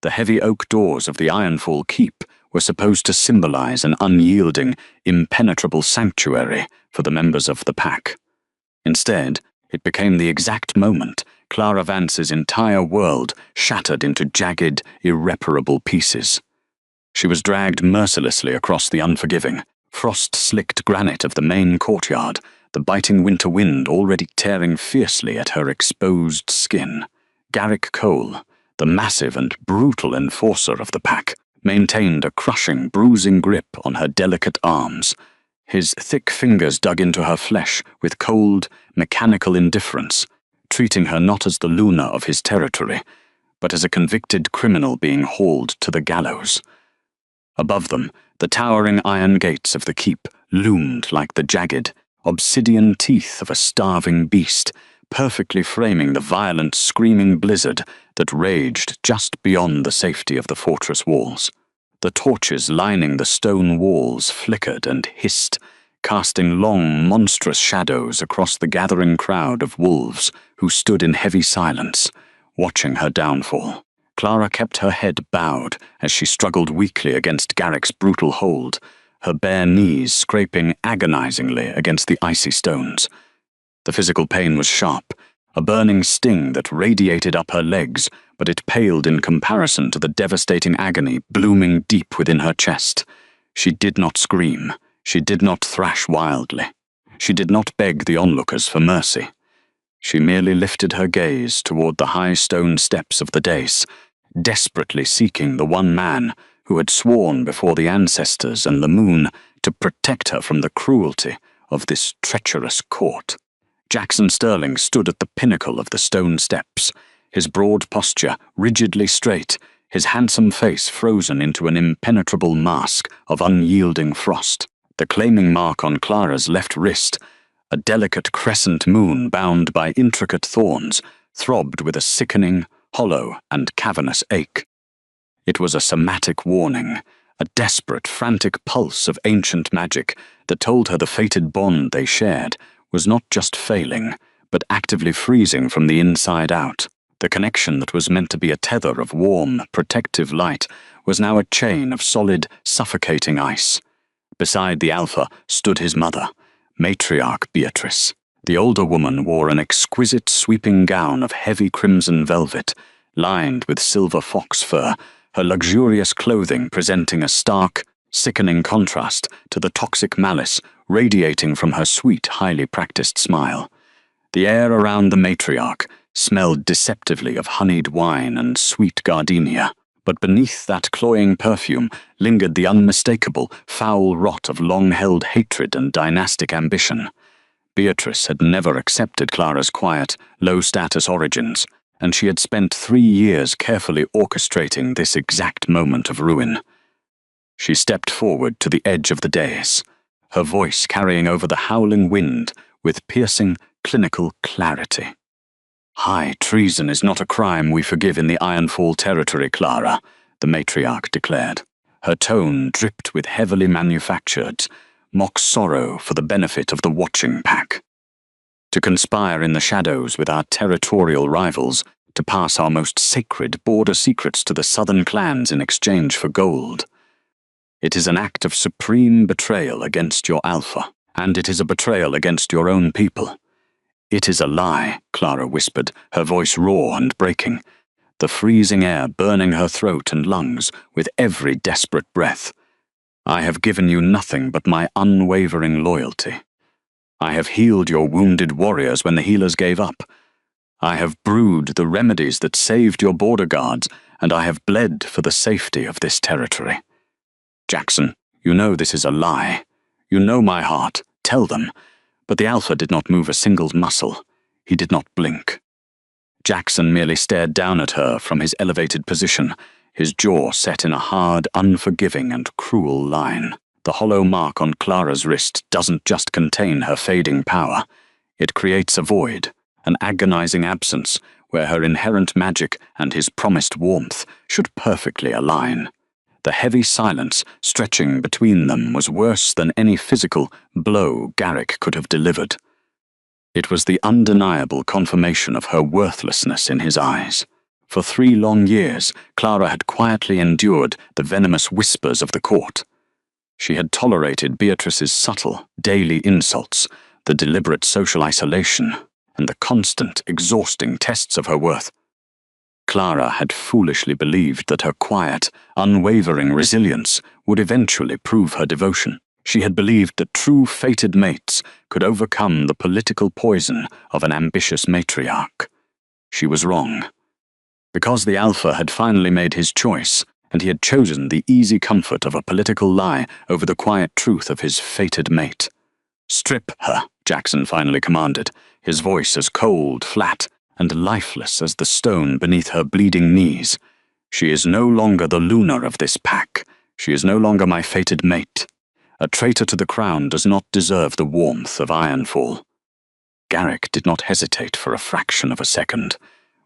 The heavy oak doors of the Ironfall Keep were supposed to symbolize an unyielding, impenetrable sanctuary for the members of the pack. Instead, it became the exact moment Clara Vance's entire world shattered into jagged, irreparable pieces. She was dragged mercilessly across the unforgiving, frost-slicked granite of the main courtyard, the biting winter wind already tearing fiercely at her exposed skin. Garrick Cole, the massive and brutal enforcer of the pack, maintained a crushing, bruising grip on her delicate arms. His thick fingers dug into her flesh with cold, mechanical indifference, treating her not as the Luna of his territory, but as a convicted criminal being hauled to the gallows. Above them, the towering iron gates of the keep loomed like the jagged, obsidian teeth of a starving beast, perfectly framing the violent, screaming blizzard that raged just beyond the safety of the fortress walls. The torches lining the stone walls flickered and hissed, casting long, monstrous shadows across the gathering crowd of wolves who stood in heavy silence, watching her downfall. Clara kept her head bowed as she struggled weakly against Garrick's brutal hold, her bare knees scraping agonizingly against the icy stones. The physical pain was sharp, a burning sting that radiated up her legs, but it paled in comparison to the devastating agony blooming deep within her chest. She did not scream. She did not thrash wildly. She did not beg the onlookers for mercy. She merely lifted her gaze toward the high stone steps of the dais, desperately seeking the one man who had sworn before the ancestors and the moon to protect her from the cruelty of this treacherous court. Jackson Sterling stood at the pinnacle of the stone steps, his broad posture rigidly straight, his handsome face frozen into an impenetrable mask of unyielding frost. The claiming mark on Clara's left wrist, a delicate crescent moon bound by intricate thorns, throbbed with a sickening, hollow, and cavernous ache. It was a somatic warning, a desperate, frantic pulse of ancient magic that told her the fated bond they shared was not just failing, but actively freezing from the inside out. The connection that was meant to be a tether of warm, protective light was now a chain of solid, suffocating ice. Beside the Alpha stood his mother, matriarch Beatrice. The older woman wore an exquisite sweeping gown of heavy crimson velvet, lined with silver fox fur, her luxurious clothing presenting a stark, sickening contrast to the toxic malice radiating from her sweet, highly practiced smile. The air around the matriarch smelled deceptively of honeyed wine and sweet gardenia, but beneath that cloying perfume lingered the unmistakable, foul rot of long-held hatred and dynastic ambition. Beatrice had never accepted Clara's quiet, low-status origins, and she had spent 3 years carefully orchestrating this exact moment of ruin. She stepped forward to the edge of the dais, her voice carrying over the howling wind with piercing, clinical clarity. "High treason is not a crime we forgive in the Ironfall territory, Clara," the matriarch declared. Her tone dripped with heavily manufactured, mock sorrow for the benefit of the watching pack. To conspire in the shadows with our territorial rivals, to pass our most sacred border secrets to the southern clans in exchange for gold. It is an act of supreme betrayal against your Alpha, and it is a betrayal against your own people. "It is a lie," Clara whispered, her voice raw and breaking, the freezing air burning her throat and lungs with every desperate breath. "I have given you nothing but my unwavering loyalty. I have healed your wounded warriors when the healers gave up. I have brewed the remedies that saved your border guards, and I have bled for the safety of this territory. Jackson, you know this is a lie. You know my heart. Tell them." But the Alpha did not move a single muscle. He did not blink. Jackson merely stared down at her from his elevated position, his jaw set in a hard, unforgiving and cruel line. The hollow mark on Clara's wrist doesn't just contain her fading power. It creates a void, an agonizing absence where her inherent magic and his promised warmth should perfectly align. The heavy silence stretching between them was worse than any physical blow Garrick could have delivered. It was the undeniable confirmation of her worthlessness in his eyes. For 3 long years, Clara had quietly endured the venomous whispers of the court. She had tolerated Beatrice's subtle, daily insults, the deliberate social isolation, and the constant, exhausting tests of her worth. Clara had foolishly believed that her quiet, unwavering resilience would eventually prove her devotion. She had believed that true fated mates could overcome the political poison of an ambitious matriarch. She was wrong. Because the Alpha had finally made his choice, and he had chosen the easy comfort of a political lie over the quiet truth of his fated mate. "Strip her," Jackson finally commanded, his voice as cold, flat, and lifeless as the stone beneath her bleeding knees. "She is no longer the Luna of this pack. She is no longer my fated mate. A traitor to the crown does not deserve the warmth of Ironfall." Garrick did not hesitate for a fraction of a second.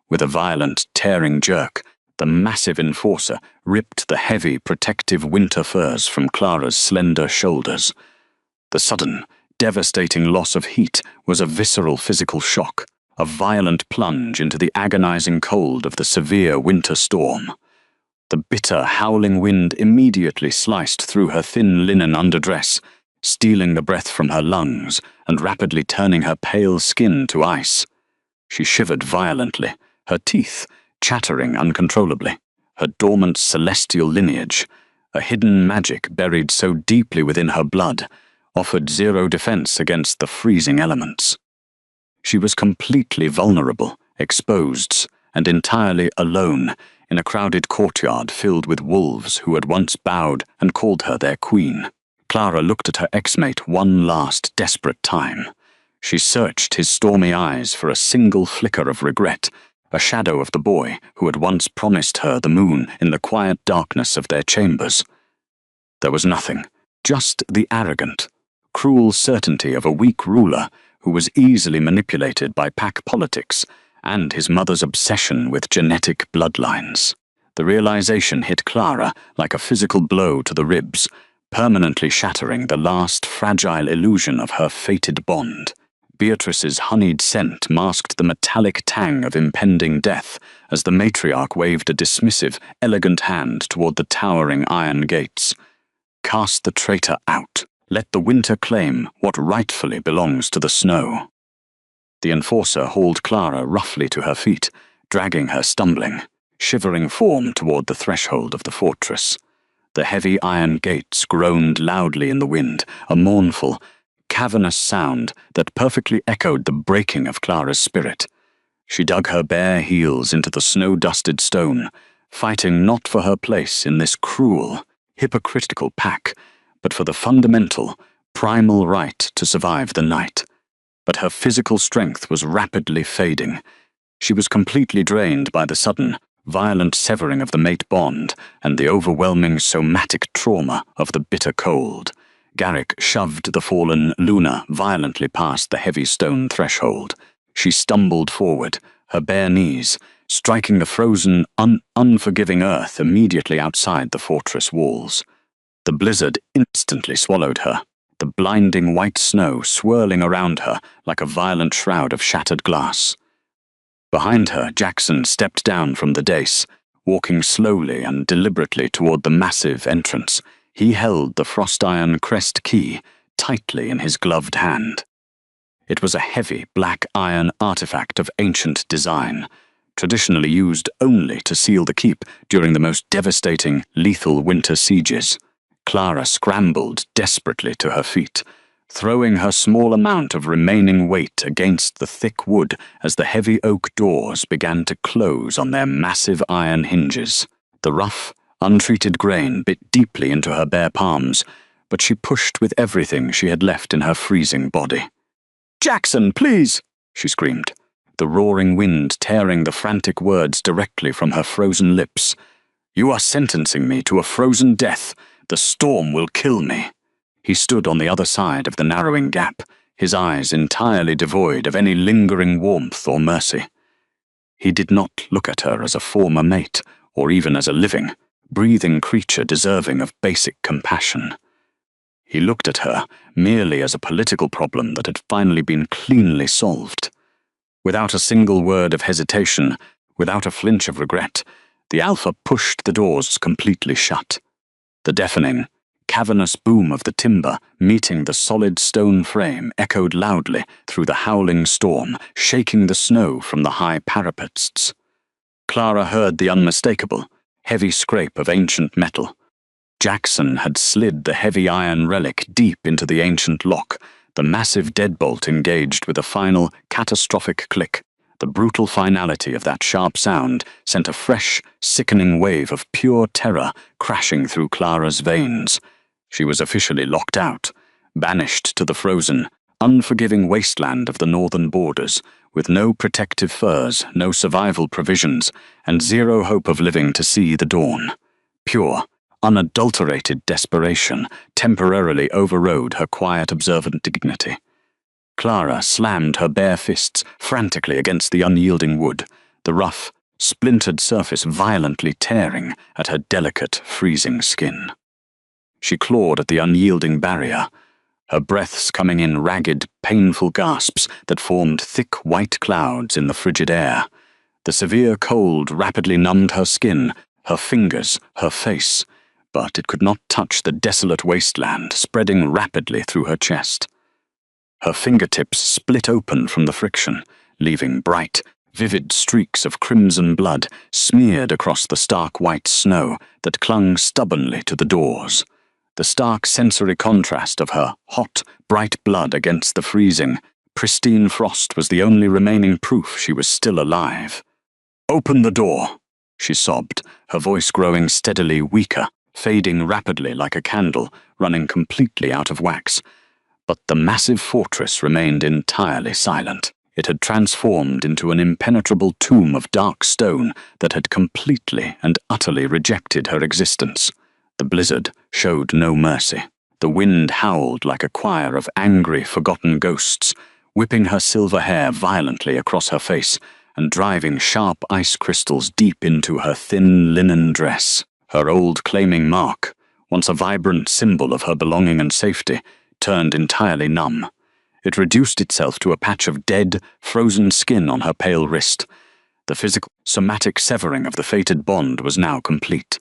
With a violent, tearing jerk, the massive enforcer ripped the heavy, protective winter furs from Clara's slender shoulders. The sudden, devastating loss of heat was a visceral physical shock, a violent plunge into the agonizing cold of the severe winter storm. The bitter, howling wind immediately sliced through her thin linen underdress, stealing the breath from her lungs and rapidly turning her pale skin to ice. She shivered violently, her teeth chattering uncontrollably. Her dormant celestial lineage, a hidden magic buried so deeply within her blood, offered zero defense against the freezing elements. She was completely vulnerable, exposed, and entirely alone in a crowded courtyard filled with wolves who had once bowed and called her their queen. Clara looked at her ex-mate one last desperate time. She searched his stormy eyes for a single flicker of regret, a shadow of the boy who had once promised her the moon in the quiet darkness of their chambers. There was nothing, just the arrogant, cruel certainty of a weak ruler who was easily manipulated by pack politics and his mother's obsession with genetic bloodlines. The realization hit Clara like a physical blow to the ribs, permanently shattering the last fragile illusion of her fated bond. Beatrice's honeyed scent masked the metallic tang of impending death as the matriarch waved a dismissive, elegant hand toward the towering iron gates. "Cast the traitor out. Let the winter claim what rightfully belongs to the snow." The enforcer hauled Clara roughly to her feet, dragging her stumbling, shivering form toward the threshold of the fortress. The heavy iron gates groaned loudly in the wind, a mournful, cavernous sound that perfectly echoed the breaking of Clara's spirit. She dug her bare heels into the snow-dusted stone, fighting not for her place in this cruel, hypocritical pack, but for the fundamental, primal right to survive the night. But her physical strength was rapidly fading. She was completely drained by the sudden, violent severing of the mate bond and the overwhelming somatic trauma of the bitter cold. Garrick shoved the fallen Luna violently past the heavy stone threshold. She stumbled forward, her bare knees, striking the frozen, unforgiving earth immediately outside the fortress walls. The blizzard instantly swallowed her, the blinding white snow swirling around her like a violent shroud of shattered glass. Behind her, Jackson stepped down from the dais, walking slowly and deliberately toward the massive entrance. He held the frost-iron crest key tightly in his gloved hand. It was a heavy black iron artifact of ancient design, traditionally used only to seal the keep during the most devastating, lethal winter sieges. Clara scrambled desperately to her feet, throwing her small amount of remaining weight against the thick wood as the heavy oak doors began to close on their massive iron hinges. The rough, untreated grain bit deeply into her bare palms, but she pushed with everything she had left in her freezing body. "Jackson, please!" she screamed, the roaring wind tearing the frantic words directly from her frozen lips. "You are sentencing me to a frozen death. The storm will kill me." He stood on the other side of the narrowing gap, his eyes entirely devoid of any lingering warmth or mercy. He did not look at her as a former mate, or even as a living, breathing creature deserving of basic compassion. He looked at her merely as a political problem that had finally been cleanly solved. Without a single word of hesitation, Without a flinch of regret, the Alpha pushed the doors completely shut. The deafening, cavernous boom of the timber meeting the solid stone frame echoed loudly through the howling storm, shaking the snow from the high parapets. Clara heard the unmistakable, heavy scrape of ancient metal. Jackson had slid the heavy iron relic deep into the ancient lock, the massive deadbolt engaged with a final, catastrophic click. The brutal finality of that sharp sound sent a fresh, sickening wave of pure terror crashing through Clara's veins. She was officially locked out, banished to the frozen, unforgiving wasteland of the northern borders, with no protective furs, no survival provisions, and zero hope of living to see the dawn. Pure, unadulterated desperation temporarily overrode her quiet, observant dignity. Clara slammed her bare fists frantically against the unyielding wood, the rough, splintered surface violently tearing at her delicate, freezing skin. She clawed at the unyielding barrier, her breaths coming in ragged, painful gasps that formed thick white clouds in the frigid air. The severe cold rapidly numbed her skin, her fingers, her face, but it could not touch the desolate wasteland spreading rapidly through her chest. Her fingertips split open from the friction, leaving bright, vivid streaks of crimson blood smeared across the stark white snow that clung stubbornly to the doors. The stark sensory contrast of her hot, bright blood against the freezing, pristine frost was the only remaining proof she was still alive. "Open the door," she sobbed, her voice growing steadily weaker, fading rapidly like a candle, running completely out of wax. But the massive fortress remained entirely silent. It had transformed into an impenetrable tomb of dark stone that had completely and utterly rejected her existence. The blizzard showed no mercy. The wind howled like a choir of angry, forgotten ghosts, whipping her silver hair violently across her face and driving sharp ice crystals deep into her thin linen dress. Her old claiming mark, once a vibrant symbol of her belonging and safety, turned entirely numb. It reduced itself to a patch of dead, frozen skin on her pale wrist. The physical, somatic severing of the fated bond was now complete.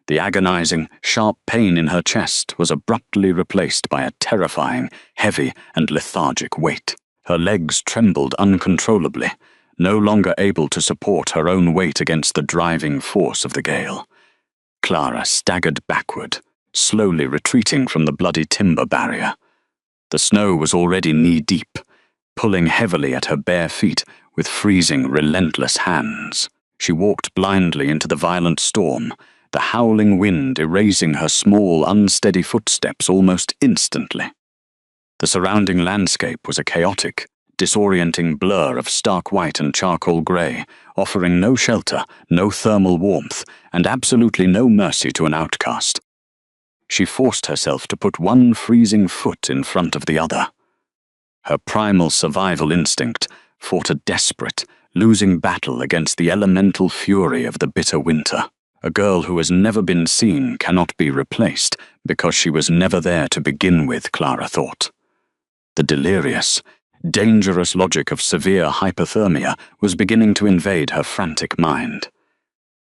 The agonizing, sharp pain in her chest was abruptly replaced by a terrifying, heavy, and lethargic weight. Her legs trembled uncontrollably, no longer able to support her own weight against the driving force of the gale. Clara staggered backward, slowly retreating from the bloody timber barrier. The snow was already knee-deep, pulling heavily at her bare feet with freezing, relentless hands. She walked blindly into the violent storm, the howling wind erasing her small, unsteady footsteps almost instantly. The surrounding landscape was a chaotic, disorienting blur of stark white and charcoal grey, offering no shelter, no thermal warmth, and absolutely no mercy to an outcast. She forced herself to put one freezing foot in front of the other. Her primal survival instinct fought a desperate, losing battle against the elemental fury of the bitter winter. A girl who has never been seen cannot be replaced because she was never there to begin with, Clara thought. The delirious, dangerous logic of severe hypothermia was beginning to invade her frantic mind.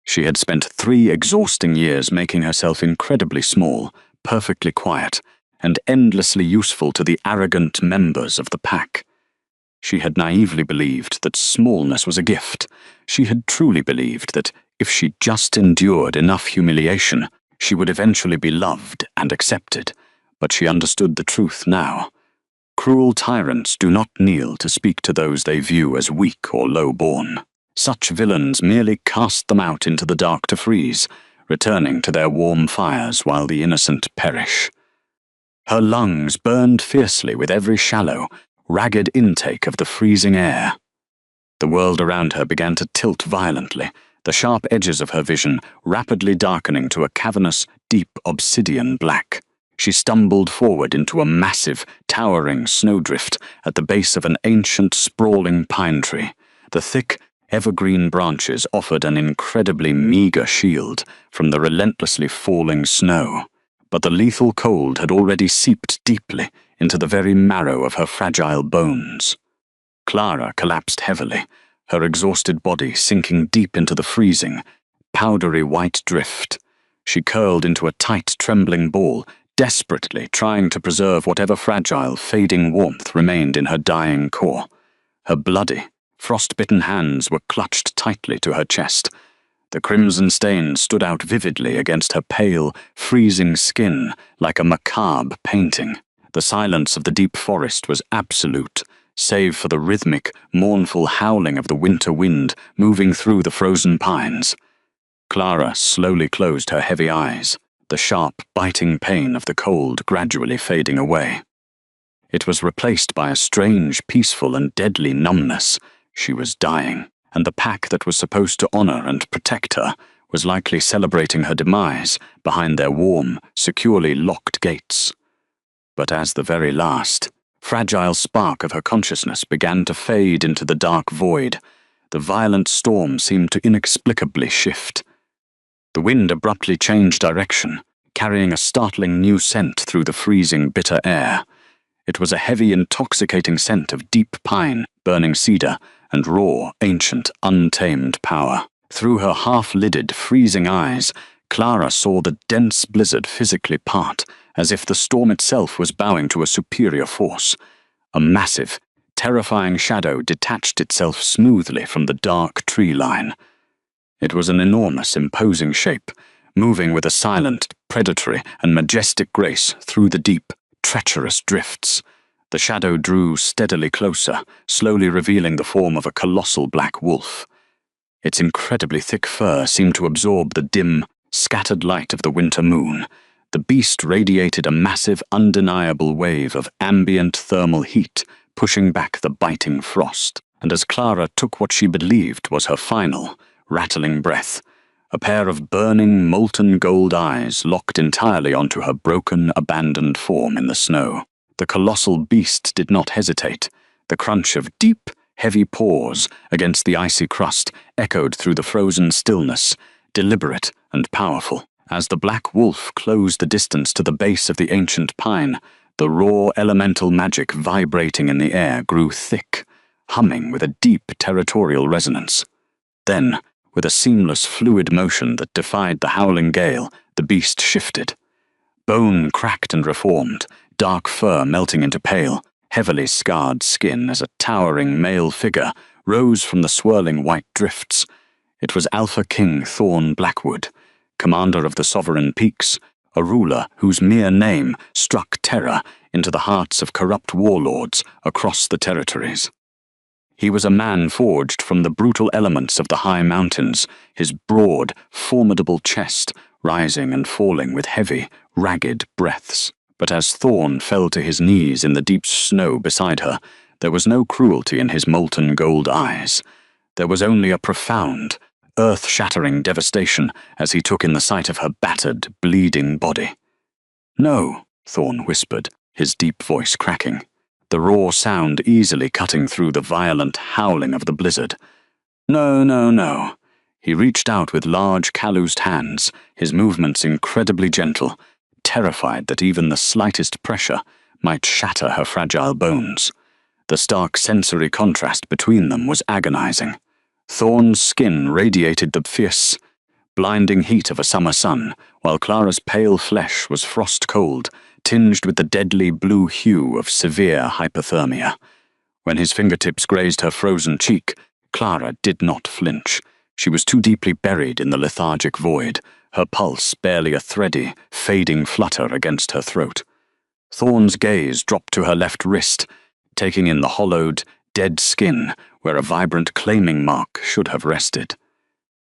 She had spent 3 exhausting years making herself incredibly small, perfectly quiet, and endlessly useful to the arrogant members of the pack. She had naively believed that smallness was a gift. She had truly believed that if she just endured enough humiliation, she would eventually be loved and accepted. But she understood the truth now. Cruel tyrants do not kneel to speak to those they view as weak or low-born. Such villains merely cast them out into the dark to freeze, returning to their warm fires while the innocent perish. Her lungs burned fiercely with every shallow, ragged intake of the freezing air. The world around her began to tilt violently, the sharp edges of her vision rapidly darkening to a cavernous, deep obsidian black. She stumbled forward into a massive, towering snowdrift at the base of an ancient, sprawling pine tree. The thick, evergreen branches offered an incredibly meager shield from the relentlessly falling snow, but the lethal cold had already seeped deeply into the very marrow of her fragile bones. Clara collapsed heavily, her exhausted body sinking deep into the freezing, powdery white drift. She curled into a tight, trembling ball, desperately trying to preserve whatever fragile, fading warmth remained in her dying core. Her bloody, frost-bitten hands were clutched tightly to her chest. The crimson stain stood out vividly against her pale, freezing skin like a macabre painting. The silence of the deep forest was absolute, save for the rhythmic, mournful howling of the winter wind moving through the frozen pines. Clara slowly closed her heavy eyes, the sharp, biting pain of the cold gradually fading away. It was replaced by a strange, peaceful and deadly numbness. She was dying, and the pack that was supposed to honor and protect her was likely celebrating her demise behind their warm, securely locked gates. But as the very last, fragile spark of her consciousness began to fade into the dark void, the violent storm seemed to inexplicably shift. The wind abruptly changed direction, carrying a startling new scent through the freezing, bitter air. It was a heavy, intoxicating scent of deep pine, burning cedar, and raw, ancient, untamed power. Through her half-lidded, freezing eyes, Clara saw the dense blizzard physically part, as if the storm itself was bowing to a superior force. A massive, terrifying shadow detached itself smoothly from the dark tree line. It was an enormous, imposing shape, moving with a silent, predatory, and majestic grace through the deep, treacherous drifts. The shadow drew steadily closer, slowly revealing the form of a colossal black wolf. Its incredibly thick fur seemed to absorb the dim, scattered light of the winter moon. The beast radiated a massive, undeniable wave of ambient thermal heat, pushing back the biting frost. And as Clara took what she believed was her final, rattling breath, a pair of burning, molten gold eyes locked entirely onto her broken, abandoned form in the snow. The colossal beast did not hesitate. The crunch of deep, heavy paws against the icy crust echoed through the frozen stillness, deliberate and powerful. As the black wolf closed the distance to the base of the ancient pine, the raw elemental magic vibrating in the air grew thick, humming with a deep territorial resonance. Then, with a seamless, fluid motion that defied the howling gale, the beast shifted. Bone cracked and reformed, dark fur melting into pale, heavily scarred skin as a towering male figure rose from the swirling white drifts. It was Alpha King Thorn Blackwood, commander of the Sovereign Peaks, a ruler whose mere name struck terror into the hearts of corrupt warlords across the territories. He was a man forged from the brutal elements of the high mountains, his broad, formidable chest rising and falling with heavy, ragged breaths. But as Thorn fell to his knees in the deep snow beside her, there was no cruelty in his molten gold eyes. There was only a profound, earth-shattering devastation as he took in the sight of her battered, bleeding body. "No," Thorn whispered, his deep voice cracking, the raw sound easily cutting through the violent howling of the blizzard. "No, no, no." He reached out with large, calloused hands, his movements incredibly gentle, terrified that even the slightest pressure might shatter her fragile bones. The stark sensory contrast between them was agonizing. Thorn's skin radiated the fierce, blinding heat of a summer sun, while Clara's pale flesh was frost-cold, tinged with the deadly blue hue of severe hypothermia. When his fingertips grazed her frozen cheek, Clara did not flinch. She was too deeply buried in the lethargic void, her pulse barely a thready, fading flutter against her throat. Thorn's gaze dropped to her left wrist, taking in the hollowed, dead skin where a vibrant claiming mark should have rested.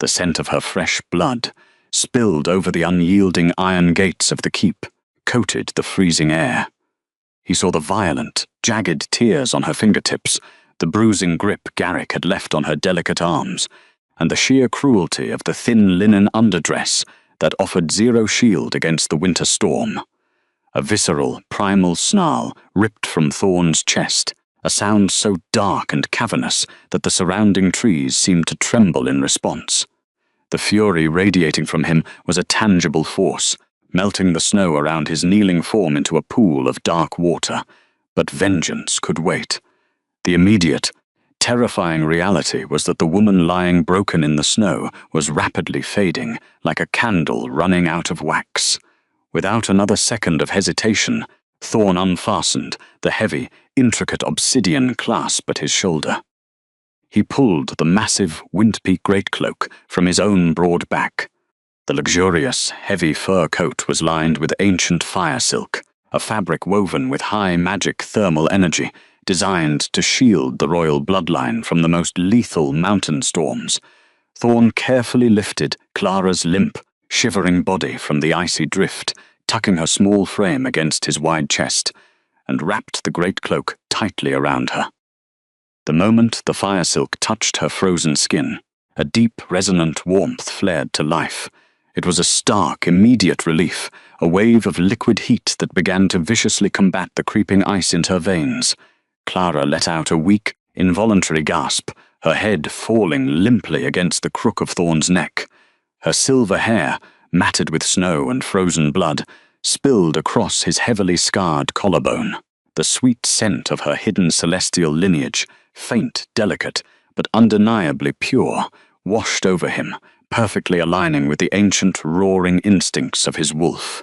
The scent of her fresh blood spilled over the unyielding iron gates of the keep, coated the freezing air. He saw the violent, jagged tears on her fingertips, the bruising grip Garrick had left on her delicate arms, and the sheer cruelty of the thin linen underdress that offered zero shield against the winter storm. A visceral, primal snarl ripped from Thorn's chest, a sound so dark and cavernous that the surrounding trees seemed to tremble in response. The fury radiating from him was a tangible force, melting the snow around his kneeling form into a pool of dark water. But vengeance could wait. The immediate, terrifying reality was that the woman lying broken in the snow was rapidly fading, like a candle running out of wax. Without another second of hesitation, Thorn unfastened the heavy, intricate obsidian clasp at his shoulder. He pulled the massive Windpeak greatcloak from his own broad back. The luxurious, heavy fur coat was lined with ancient fire silk, a fabric woven with high magic thermal energy, designed to shield the royal bloodline from the most lethal mountain storms. Thorn carefully lifted Clara's limp, shivering body from the icy drift, tucking her small frame against his wide chest, and wrapped the greatcloak tightly around her. The moment the fire silk touched her frozen skin, a deep, resonant warmth flared to life. It was a stark, immediate relief, a wave of liquid heat that began to viciously combat the creeping ice in her veins. Clara let out a weak, involuntary gasp, her head falling limply against the crook of Thorn's neck. Her silver hair, matted with snow and frozen blood, spilled across his heavily scarred collarbone. The sweet scent of her hidden celestial lineage, faint, delicate, but undeniably pure, washed over him, perfectly aligning with the ancient, roaring instincts of his wolf.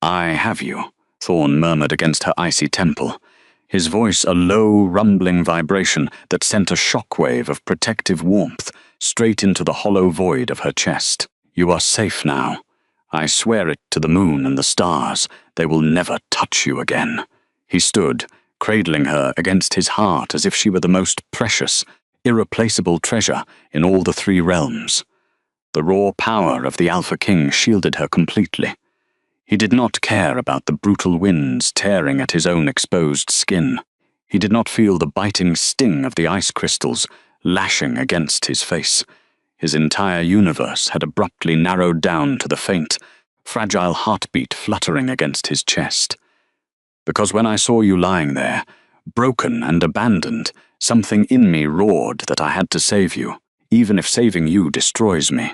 "I have you," Thorn murmured against her icy temple, his voice a low, rumbling vibration that sent a shockwave of protective warmth straight into the hollow void of her chest. "You are safe now. I swear it to the moon and the stars. They will never touch you again." He stood, cradling her against his heart as if she were the most precious, irreplaceable treasure in all the three realms. The raw power of the Alpha King shielded her completely. He did not care about the brutal winds tearing at his own exposed skin. He did not feel the biting sting of the ice crystals lashing against his face. His entire universe had abruptly narrowed down to the faint, fragile heartbeat fluttering against his chest. "Because when I saw you lying there, broken and abandoned, something in me roared that I had to save you, even if saving you destroys me."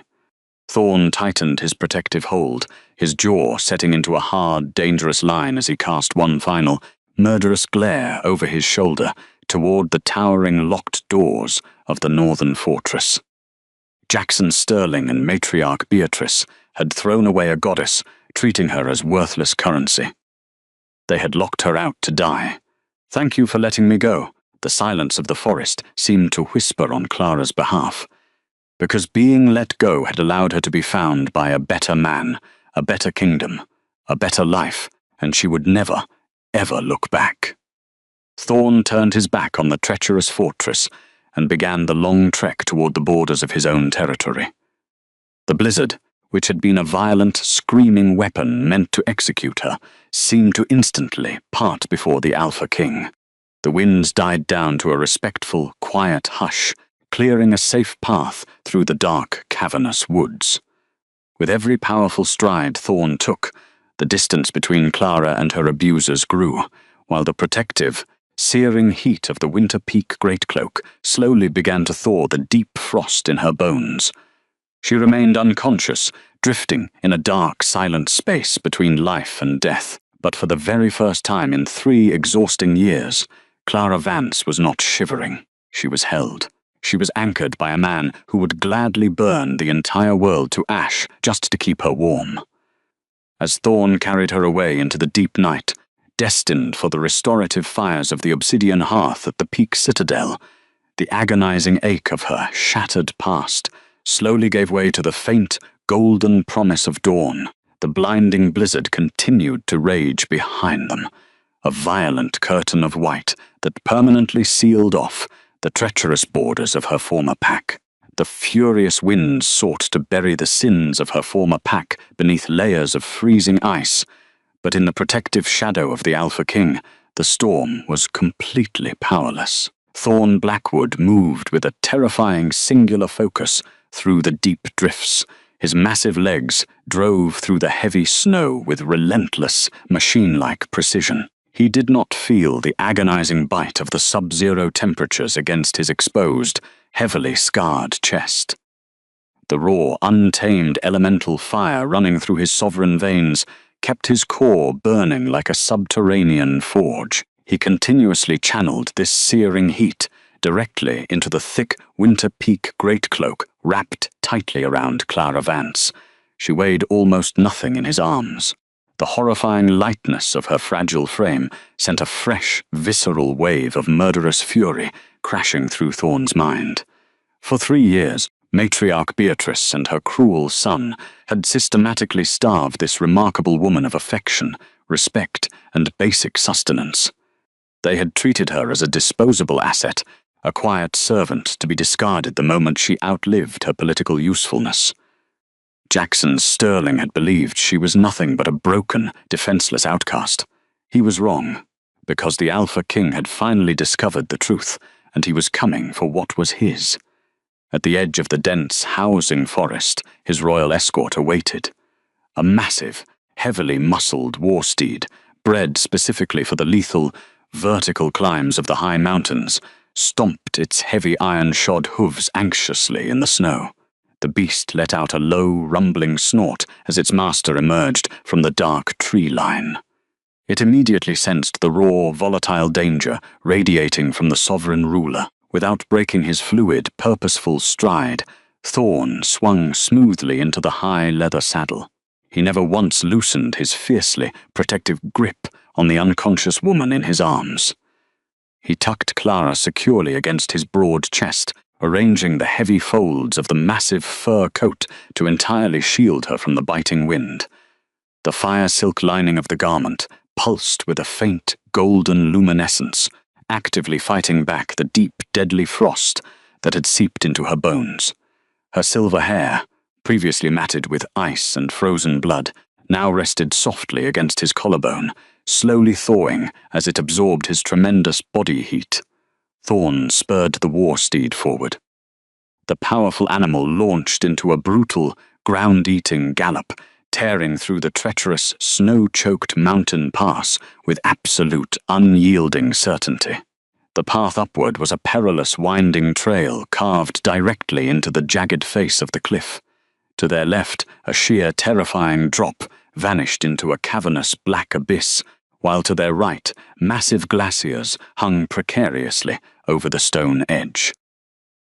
Thorn tightened his protective hold, his jaw setting into a hard, dangerous line as he cast one final, murderous glare over his shoulder toward the towering locked doors of the northern fortress. Jackson Sterling and matriarch Beatrice had thrown away a goddess, treating her as worthless currency. They had locked her out to die. "Thank you for letting me go," the silence of the forest seemed to whisper on Clara's behalf. Because being let go had allowed her to be found by a better man, a better kingdom, a better life, and she would never, ever look back. Thorn turned his back on the treacherous fortress and began the long trek toward the borders of his own territory. The blizzard, which had been a violent, screaming weapon meant to execute her, seemed to instantly part before the Alpha King. The winds died down to a respectful, quiet hush, clearing a safe path through the dark, cavernous woods. With every powerful stride Thorn took, the distance between Clara and her abusers grew, while the protective, searing heat of the Winter Peak greatcloak slowly began to thaw the deep frost in her bones. She remained unconscious, drifting in a dark, silent space between life and death. But for the very first time in 3 exhausting years, Clara Vance was not shivering. She was held. She was anchored by a man who would gladly burn the entire world to ash just to keep her warm. As Thorn carried her away into the deep night, destined for the restorative fires of the obsidian hearth at the Peak Citadel, the agonizing ache of her shattered past slowly gave way to the faint, golden promise of dawn. The blinding blizzard continued to rage behind them, a violent curtain of white that permanently sealed off the treacherous borders of her former pack. The furious winds sought to bury the sins of her former pack beneath layers of freezing ice, but in the protective shadow of the Alpha King, the storm was completely powerless. Thorn Blackwood moved with a terrifying singular focus through the deep drifts. His massive legs drove through the heavy snow with relentless, machine-like precision. He did not feel the agonizing bite of the sub-zero temperatures against his exposed, heavily scarred chest. The raw, untamed elemental fire running through his sovereign veins kept his core burning like a subterranean forge. He continuously channeled this searing heat, directly into the thick winter peak greatcloak wrapped tightly around Clara Vance. She weighed almost nothing in his arms. The horrifying lightness of her fragile frame sent a fresh, visceral wave of murderous fury crashing through Thorne's mind. For 3 years, matriarch Beatrice and her cruel son had systematically starved this remarkable woman of affection, respect, and basic sustenance. They had treated her as a disposable asset, a quiet servant to be discarded the moment she outlived her political usefulness. Jackson Sterling had believed she was nothing but a broken, defenseless outcast. He was wrong, because the Alpha King had finally discovered the truth, and he was coming for what was his. At the edge of the dense housing forest, his royal escort awaited. A massive, heavily muscled war steed, bred specifically for the lethal, vertical climbs of the high mountains, stomped its heavy iron-shod hooves anxiously in the snow. The beast let out a low, rumbling snort as its master emerged from the dark tree line. It immediately sensed the raw, volatile danger radiating from the sovereign ruler. Without breaking his fluid, purposeful stride, Thorne swung smoothly into the high leather saddle. He never once loosened his fiercely protective grip on the unconscious woman in his arms. He tucked Clara securely against his broad chest, arranging the heavy folds of the massive fur coat to entirely shield her from the biting wind. The fire silk lining of the garment pulsed with a faint, golden luminescence, actively fighting back the deep, deadly frost that had seeped into her bones. Her silver hair, previously matted with ice and frozen blood, now rested softly against his collarbone, slowly thawing as it absorbed his tremendous body heat. Thorne spurred the war steed forward. The powerful animal launched into a brutal, ground-eating gallop, tearing through the treacherous, snow-choked mountain pass with absolute, unyielding certainty. The path upward was a perilous, winding trail carved directly into the jagged face of the cliff. To their left, a sheer, terrifying drop vanished into a cavernous black abyss, while to their right, massive glaciers hung precariously over the stone edge.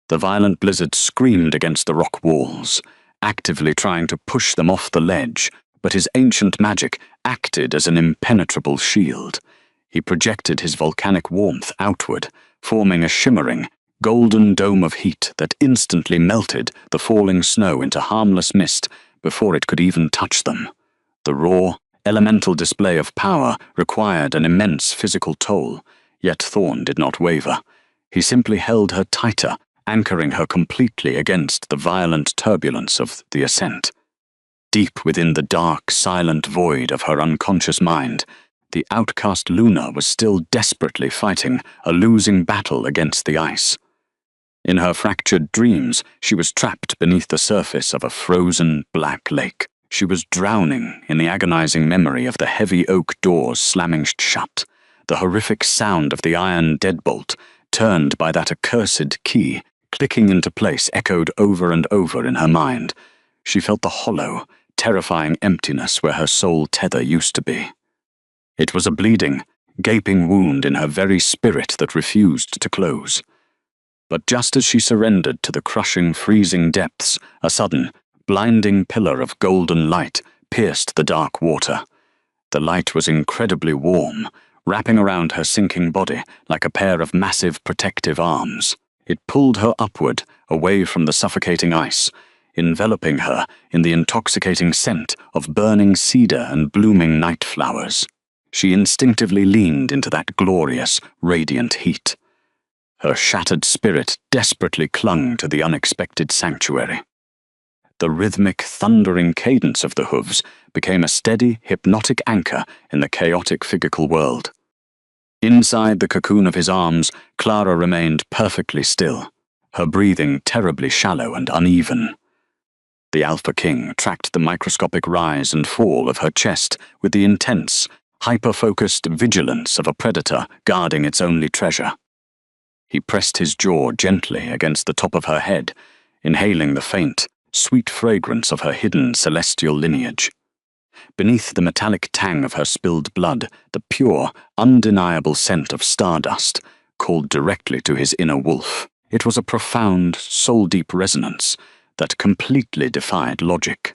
The violent blizzard screamed against the rock walls, actively trying to push them off the ledge, but his ancient magic acted as an impenetrable shield. He projected his volcanic warmth outward, forming a shimmering, golden dome of heat that instantly melted the falling snow into harmless mist before it could even touch them. The raw, elemental display of power required an immense physical toll, yet Thorne did not waver. He simply held her tighter, anchoring her completely against the violent turbulence of the ascent. Deep within the dark, silent void of her unconscious mind, the outcast Luna was still desperately fighting a losing battle against the ice. In her fractured dreams, she was trapped beneath the surface of a frozen black lake. She was drowning in the agonizing memory of the heavy oak doors slamming shut, the horrific sound of the iron deadbolt, turned by that accursed key, clicking into place, echoed over and over in her mind. She felt the hollow, terrifying emptiness where her soul tether used to be. It was a bleeding, gaping wound in her very spirit that refused to close. But just as she surrendered to the crushing, freezing depths, a sudden, blinding pillar of golden light pierced the dark water. The light was incredibly warm, wrapping around her sinking body like a pair of massive protective arms. It pulled her upward, away from the suffocating ice, enveloping her in the intoxicating scent of burning cedar and blooming night flowers. She instinctively leaned into that glorious, radiant heat. Her shattered spirit desperately clung to the unexpected sanctuary. The rhythmic, thundering cadence of the hooves became a steady, hypnotic anchor in the chaotic physical world. Inside the cocoon of his arms, Clara remained perfectly still, her breathing terribly shallow and uneven. The Alpha King tracked the microscopic rise and fall of her chest with the intense, hyper-focused vigilance of a predator guarding its only treasure. He pressed his jaw gently against the top of her head, inhaling the faint, sweet fragrance of her hidden celestial lineage. Beneath the metallic tang of her spilled blood, the pure, undeniable scent of stardust called directly to his inner wolf. It was a profound, soul-deep resonance that completely defied logic.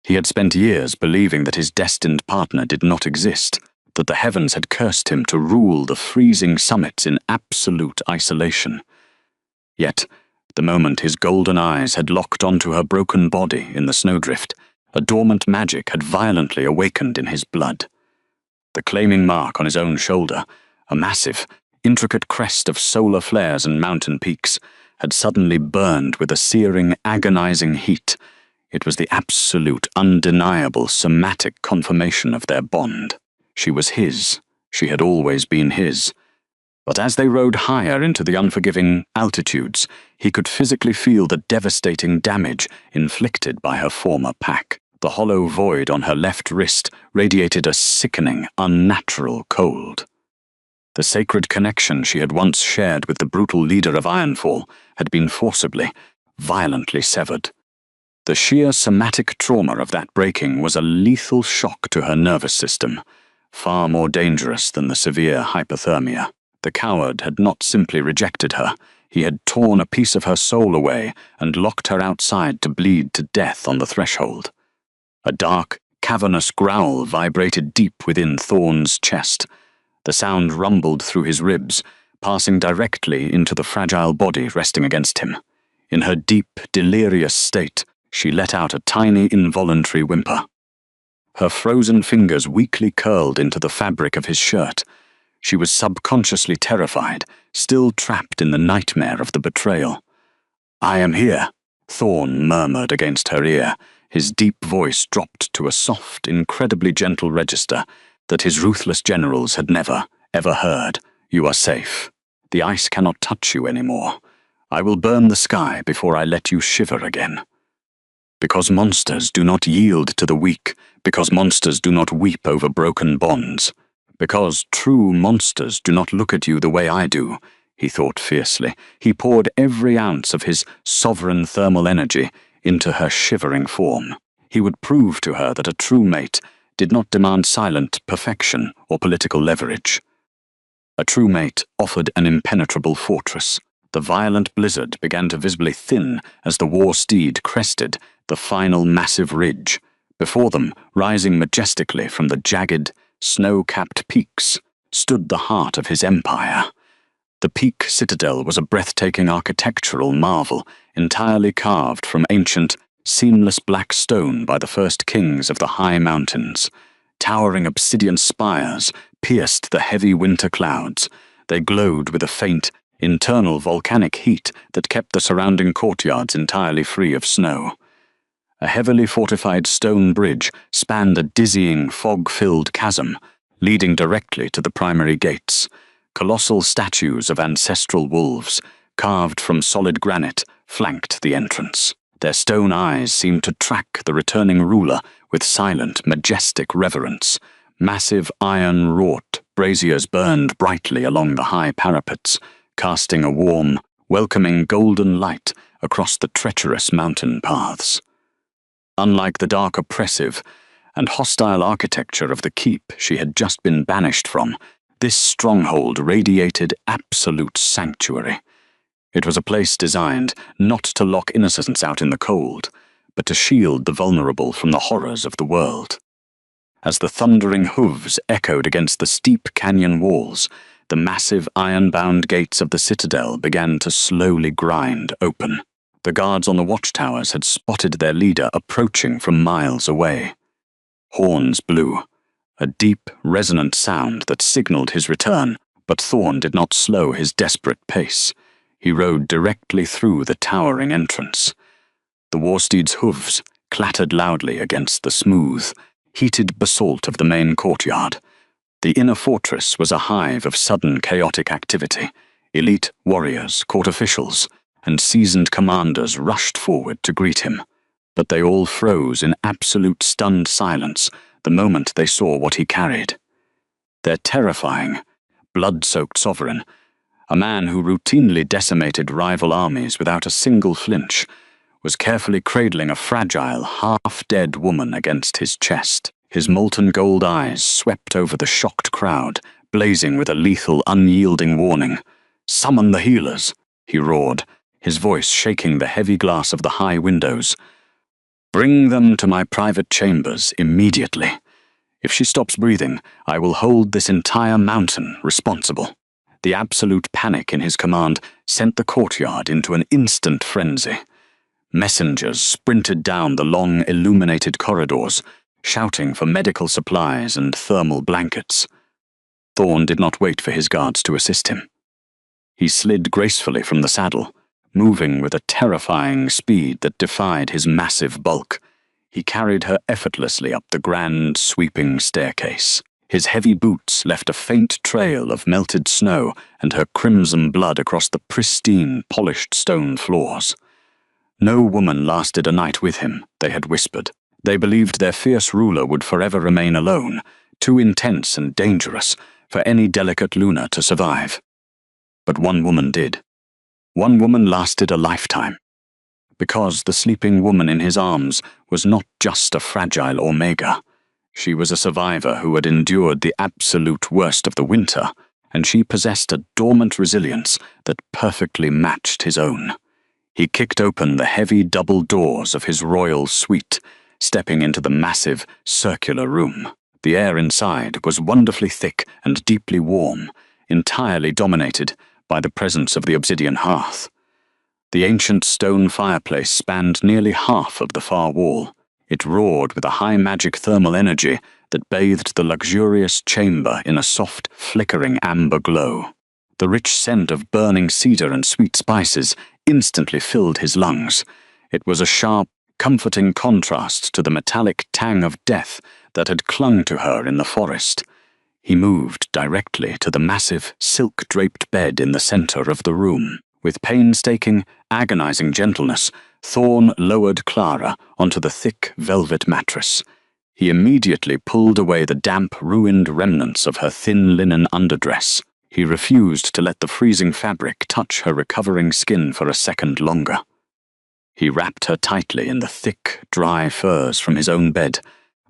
He had spent years believing that his destined partner did not exist, that the heavens had cursed him to rule the freezing summits in absolute isolation. Yet, the moment his golden eyes had locked onto her broken body in the snowdrift, a dormant magic had violently awakened in his blood. The claiming mark on his own shoulder, a massive, intricate crest of solar flares and mountain peaks, had suddenly burned with a searing, agonizing heat. It was the absolute, undeniable, somatic confirmation of their bond. She was his. She had always been his. But as they rode higher into the unforgiving altitudes, he could physically feel the devastating damage inflicted by her former pack. The hollow void on her left wrist radiated a sickening, unnatural cold. The sacred connection she had once shared with the brutal leader of Ironfall had been forcibly, violently severed. The sheer somatic trauma of that breaking was a lethal shock to her nervous system, far more dangerous than the severe hypothermia. The coward had not simply rejected her, he had torn a piece of her soul away and locked her outside to bleed to death on the threshold. A dark, cavernous growl vibrated deep within Thorn's chest. The sound rumbled through his ribs, passing directly into the fragile body resting against him. In her deep, delirious state, she let out a tiny, involuntary whimper. Her frozen fingers weakly curled into the fabric of his shirt. She was subconsciously terrified, still trapped in the nightmare of the betrayal. "I am here," Thorn murmured against her ear. His deep voice dropped to a soft, incredibly gentle register that his ruthless generals had never, ever heard. "You are safe. The ice cannot touch you anymore. I will burn the sky before I let you shiver again. Because monsters do not yield to the weak, because monsters do not weep over broken bonds, because true monsters do not look at you the way I do," he thought fiercely. He poured every ounce of his sovereign thermal energy into her shivering form. He would prove to her that a true mate did not demand silent perfection or political leverage. A true mate offered an impenetrable fortress. The violent blizzard began to visibly thin as the war steed crested the final massive ridge. Before them, rising majestically from the jagged, snow-capped peaks, stood the heart of his empire. The peak citadel was a breathtaking architectural marvel, entirely carved from ancient, seamless black stone by the first kings of the high mountains. Towering obsidian spires pierced the heavy winter clouds. They glowed with a faint, internal volcanic heat that kept the surrounding courtyards entirely free of snow. A heavily fortified stone bridge spanned a dizzying, fog-filled chasm, leading directly to the primary gates. Colossal statues of ancestral wolves, carved from solid granite, flanked the entrance. Their stone eyes seemed to track the returning ruler with silent, majestic reverence. Massive iron-wrought braziers burned brightly along the high parapets, casting a warm, welcoming golden light across the treacherous mountain paths. Unlike the dark, oppressive, and hostile architecture of the keep she had just been banished from, this stronghold radiated absolute sanctuary. It was a place designed not to lock innocents out in the cold, but to shield the vulnerable from the horrors of the world. As the thundering hooves echoed against the steep canyon walls, the massive iron-bound gates of the citadel began to slowly grind open. The guards on the watchtowers had spotted their leader approaching from miles away. Horns blew, a deep, resonant sound that signaled his return, but Thorn did not slow his desperate pace. He rode directly through the towering entrance. The war steed's hooves clattered loudly against the smooth, heated basalt of the main courtyard. The inner fortress was a hive of sudden chaotic activity. Elite warriors, court officials, and seasoned commanders rushed forward to greet him, but they all froze in absolute stunned silence the moment they saw what he carried. Their terrifying, blood-soaked sovereign, a man who routinely decimated rival armies without a single flinch, was carefully cradling a fragile, half-dead woman against his chest. His molten gold eyes swept over the shocked crowd, blazing with a lethal, unyielding warning. "Summon the healers," he roared, his voice shaking the heavy glass of the high windows. "Bring them to my private chambers immediately. If she stops breathing, I will hold this entire mountain responsible." The absolute panic in his command sent the courtyard into an instant frenzy. Messengers sprinted down the long illuminated corridors, shouting for medical supplies and thermal blankets. Thorn did not wait for his guards to assist him. He slid gracefully from the saddle, moving with a terrifying speed that defied his massive bulk. He carried her effortlessly up the grand, sweeping staircase. His heavy boots left a faint trail of melted snow and her crimson blood across the pristine, polished stone floors. No woman lasted a night with him, they had whispered. They believed their fierce ruler would forever remain alone, too intense and dangerous for any delicate Luna to survive. But one woman did. One woman lasted a lifetime. Because the sleeping woman in his arms was not just a fragile Omega. She was a survivor who had endured the absolute worst of the winter, and she possessed a dormant resilience that perfectly matched his own. He kicked open the heavy double doors of his royal suite, stepping into the massive, circular room. The air inside was wonderfully thick and deeply warm, entirely dominated by the presence of the obsidian hearth. The ancient stone fireplace spanned nearly half of the far wall. It roared with a high magic thermal energy that bathed the luxurious chamber in a soft, flickering amber glow. The rich scent of burning cedar and sweet spices instantly filled his lungs. It was a sharp, comforting contrast to the metallic tang of death that had clung to her in the forest. He moved directly to the massive, silk-draped bed in the center of the room. With painstaking, agonizing gentleness, Thorn lowered Clara onto the thick velvet mattress. He immediately pulled away the damp, ruined remnants of her thin linen underdress. He refused to let the freezing fabric touch her recovering skin for a second longer. He wrapped her tightly in the thick, dry furs from his own bed,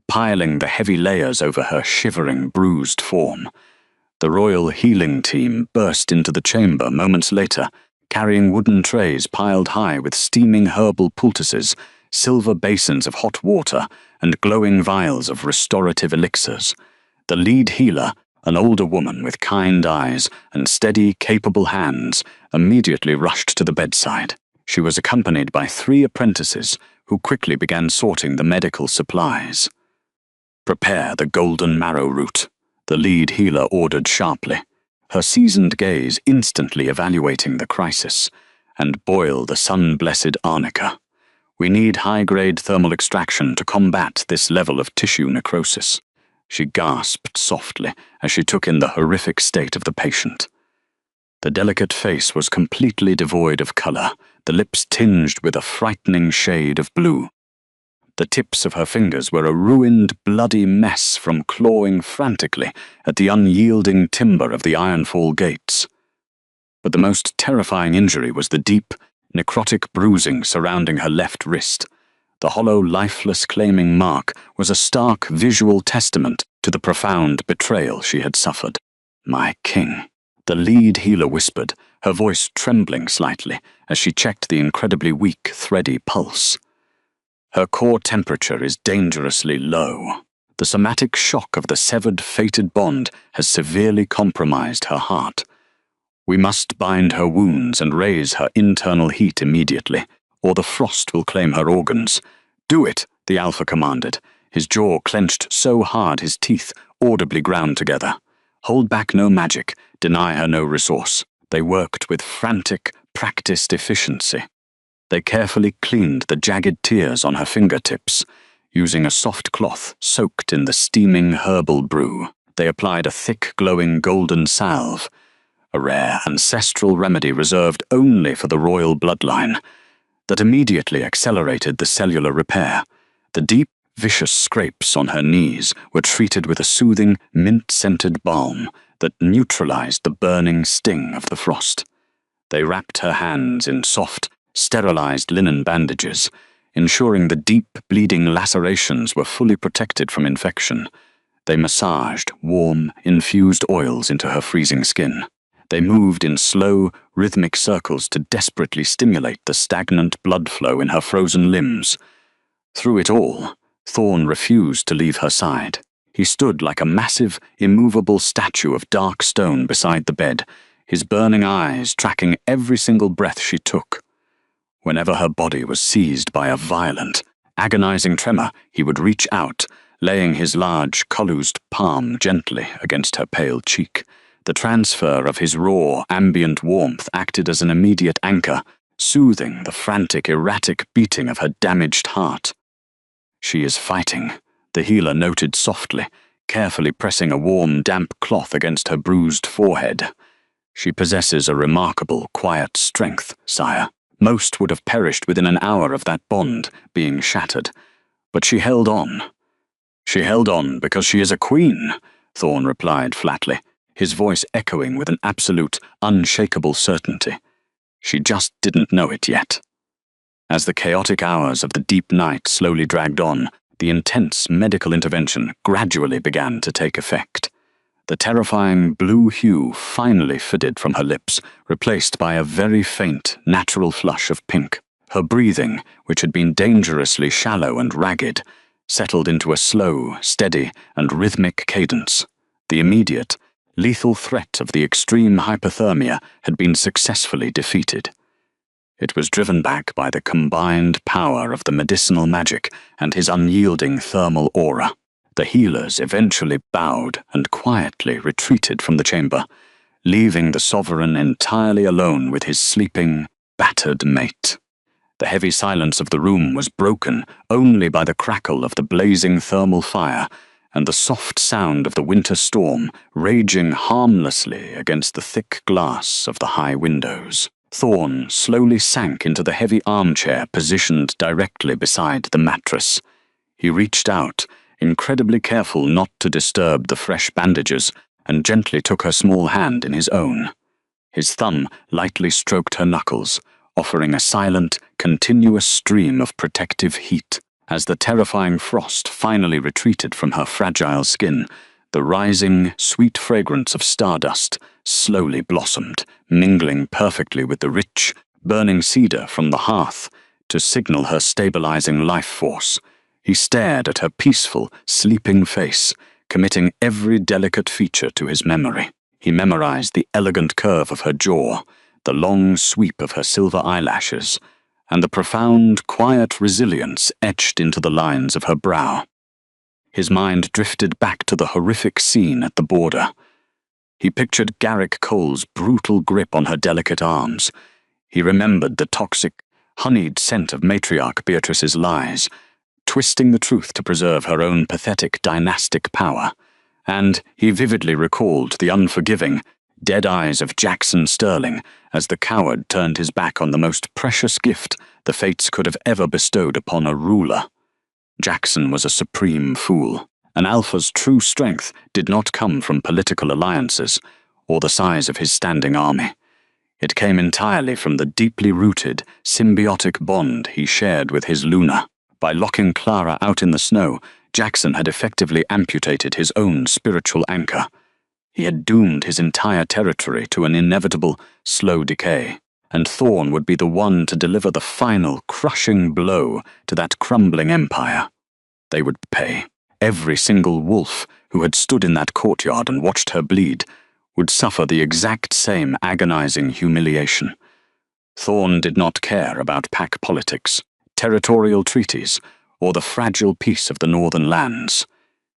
piling the heavy layers over her shivering, bruised form. The royal healing team burst into the chamber moments later, carrying wooden trays piled high with steaming herbal poultices, silver basins of hot water, and glowing vials of restorative elixirs. The lead healer, an older woman with kind eyes and steady, capable hands, immediately rushed to the bedside. She was accompanied by 3 apprentices who quickly began sorting the medical supplies. "Prepare the golden marrow root," the lead healer ordered sharply, her seasoned gaze instantly evaluating the crisis, "and boil the sun-blessed arnica. We need high-grade thermal extraction to combat this level of tissue necrosis." She gasped softly as she took in the horrific state of the patient. The delicate face was completely devoid of color, the lips tinged with a frightening shade of blue. The tips of her fingers were a ruined, bloody mess from clawing frantically at the unyielding timber of the Ironfall gates. But the most terrifying injury was the deep, necrotic bruising surrounding her left wrist. The hollow, lifeless claiming mark was a stark visual testament to the profound betrayal she had suffered. "My king," the lead healer whispered, her voice trembling slightly as she checked the incredibly weak, thready pulse. "Her core temperature is dangerously low. The somatic shock of the severed, fated bond has severely compromised her heart. We must bind her wounds and raise her internal heat immediately, or the frost will claim her organs." "Do it," the Alpha commanded, his jaw clenched so hard his teeth audibly ground together. Hold back no magic, deny her no resource. They worked with frantic, practiced efficiency. They carefully cleaned the jagged tears on her fingertips. Using a soft cloth soaked in the steaming herbal brew, they applied a thick, glowing golden salve, a rare ancestral remedy reserved only for the royal bloodline, that immediately accelerated the cellular repair. The deep, vicious scrapes on her knees were treated with a soothing, mint-scented balm that neutralized the burning sting of the frost. They wrapped her hands in soft, sterilized linen bandages, ensuring the deep, bleeding lacerations were fully protected from infection. They massaged warm, infused oils into her freezing skin. They moved in slow, rhythmic circles to desperately stimulate the stagnant blood flow in her frozen limbs. Through it all, Thorn refused to leave her side. He stood like a massive, immovable statue of dark stone beside the bed, his burning eyes tracking every single breath she took. Whenever her body was seized by a violent, agonizing tremor, he would reach out, laying his large, collused palm gently against her pale cheek. The transfer of his raw, ambient warmth acted as an immediate anchor, soothing the frantic, erratic beating of her damaged heart. "She is fighting," the healer noted softly, carefully pressing a warm, damp cloth against her bruised forehead. "She possesses a remarkable, quiet strength, sire. Most would have perished within an hour of that bond being shattered. But she held on." "She held on because she is a queen," Thorn replied flatly, his voice echoing with an absolute, unshakable certainty. "She just didn't know it yet." As the chaotic hours of the deep night slowly dragged on, the intense medical intervention gradually began to take effect. The terrifying blue hue finally faded from her lips, replaced by a very faint, natural flush of pink. Her breathing, which had been dangerously shallow and ragged, settled into a slow, steady, and rhythmic cadence. The immediate, lethal threat of the extreme hypothermia had been successfully defeated. It was driven back by the combined power of the medicinal magic and his unyielding thermal aura. The healers eventually bowed and quietly retreated from the chamber, leaving the sovereign entirely alone with his sleeping, battered mate. The heavy silence of the room was broken only by the crackle of the blazing thermal fire and the soft sound of the winter storm raging harmlessly against the thick glass of the high windows. Thorn slowly sank into the heavy armchair positioned directly beside the mattress. He reached out, incredibly careful not to disturb the fresh bandages, and gently took her small hand in his own. His thumb lightly stroked her knuckles, offering a silent, continuous stream of protective heat. As the terrifying frost finally retreated from her fragile skin, the rising, sweet fragrance of stardust slowly blossomed, mingling perfectly with the rich, burning cedar from the hearth to signal her stabilizing life force. He stared at her peaceful, sleeping face, committing every delicate feature to his memory. He memorized the elegant curve of her jaw, the long sweep of her silver eyelashes, and the profound, quiet resilience etched into the lines of her brow. His mind drifted back to the horrific scene at the border. He pictured Garrick Cole's brutal grip on her delicate arms. He remembered the toxic, honeyed scent of matriarch Beatrice's lies, twisting the truth to preserve her own pathetic dynastic power. And he vividly recalled the unforgiving, dead eyes of Jackson Sterling as the coward turned his back on the most precious gift the fates could have ever bestowed upon a ruler. Jackson was a supreme fool. An alpha's true strength did not come from political alliances or the size of his standing army. It came entirely from the deeply rooted, symbiotic bond he shared with his Luna. By locking Clara out in the snow, Jackson had effectively amputated his own spiritual anchor. He had doomed his entire territory to an inevitable, slow decay, and Thorn would be the one to deliver the final, crushing blow to that crumbling empire. They would pay. Every single wolf who had stood in that courtyard and watched her bleed would suffer the exact same agonizing humiliation. Thorn did not care about pack politics, territorial treaties, or the fragile peace of the northern lands.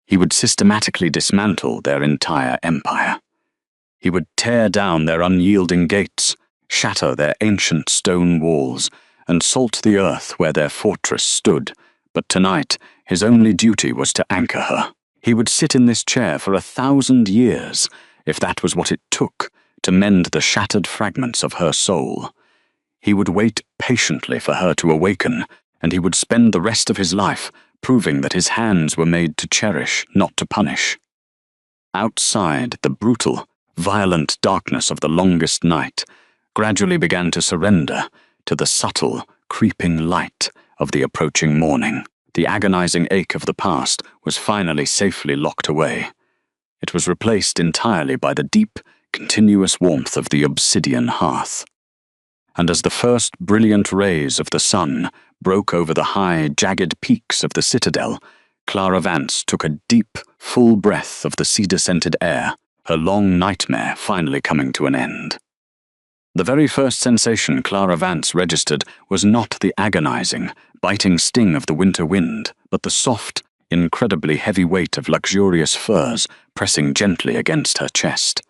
He would systematically dismantle their entire empire. He would tear down their unyielding gates, shatter their ancient stone walls, and salt the earth where their fortress stood. But tonight, his only duty was to anchor her. He would sit in this chair for 1,000 years, if that was what it took, to mend the shattered fragments of her soul. He would wait patiently for her to awaken, and he would spend the rest of his life proving that his hands were made to cherish, not to punish. Outside, the brutal, violent darkness of the longest night gradually began to surrender to the subtle, creeping light of the approaching morning. The agonizing ache of the past was finally safely locked away. It was replaced entirely by the deep, continuous warmth of the obsidian hearth. And as the first brilliant rays of the sun broke over the high, jagged peaks of the citadel, Clara Vance took a deep, full breath of the cedar-scented air, her long nightmare finally coming to an end. The very first sensation Clara Vance registered was not the agonizing, biting sting of the winter wind, but the soft, incredibly heavy weight of luxurious furs pressing gently against her chest.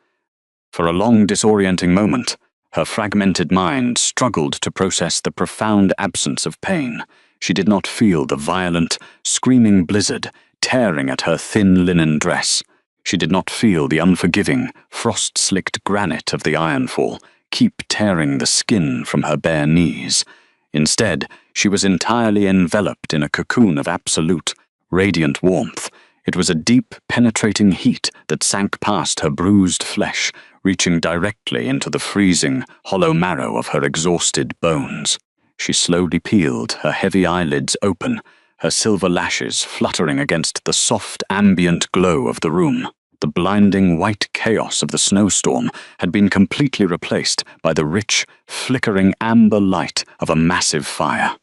For a long, disorienting moment, her fragmented mind struggled to process the profound absence of pain. She did not feel the violent, screaming blizzard tearing at her thin linen dress. She did not feel the unforgiving, frost-slicked granite of the ironfall keep tearing the skin from her bare knees. Instead, she was entirely enveloped in a cocoon of absolute, radiant warmth. It was a deep, penetrating heat that sank past her bruised flesh, reaching directly into the freezing, hollow marrow of her exhausted bones. She slowly peeled, her heavy eyelids open, her silver lashes fluttering against the soft, ambient glow of the room. The blinding white chaos of the snowstorm had been completely replaced by the rich, flickering amber light of a massive fire.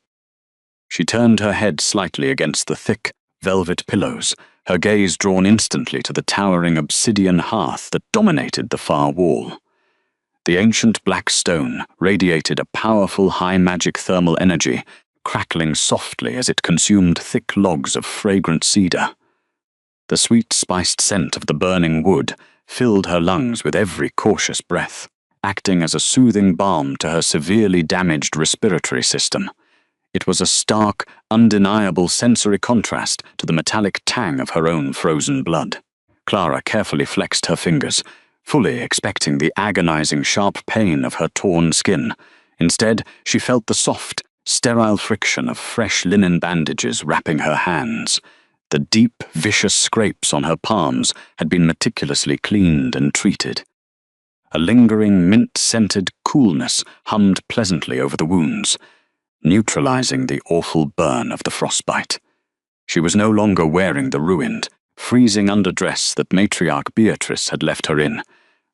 She turned her head slightly against the thick, velvet pillows, her gaze drawn instantly to the towering obsidian hearth that dominated the far wall. The ancient black stone radiated a powerful high magic thermal energy, crackling softly as it consumed thick logs of fragrant cedar. The sweet spiced scent of the burning wood filled her lungs with every cautious breath, acting as a soothing balm to her severely damaged respiratory system. It was a stark, undeniable sensory contrast to the metallic tang of her own frozen blood. Clara carefully flexed her fingers, fully expecting the agonizing sharp pain of her torn skin. Instead, she felt the soft, sterile friction of fresh linen bandages wrapping her hands. The deep, vicious scrapes on her palms had been meticulously cleaned and treated. A lingering, mint-scented coolness hummed pleasantly over the wounds, neutralizing the awful burn of the frostbite. She was no longer wearing the ruined, freezing underdress that matriarch Beatrice had left her in.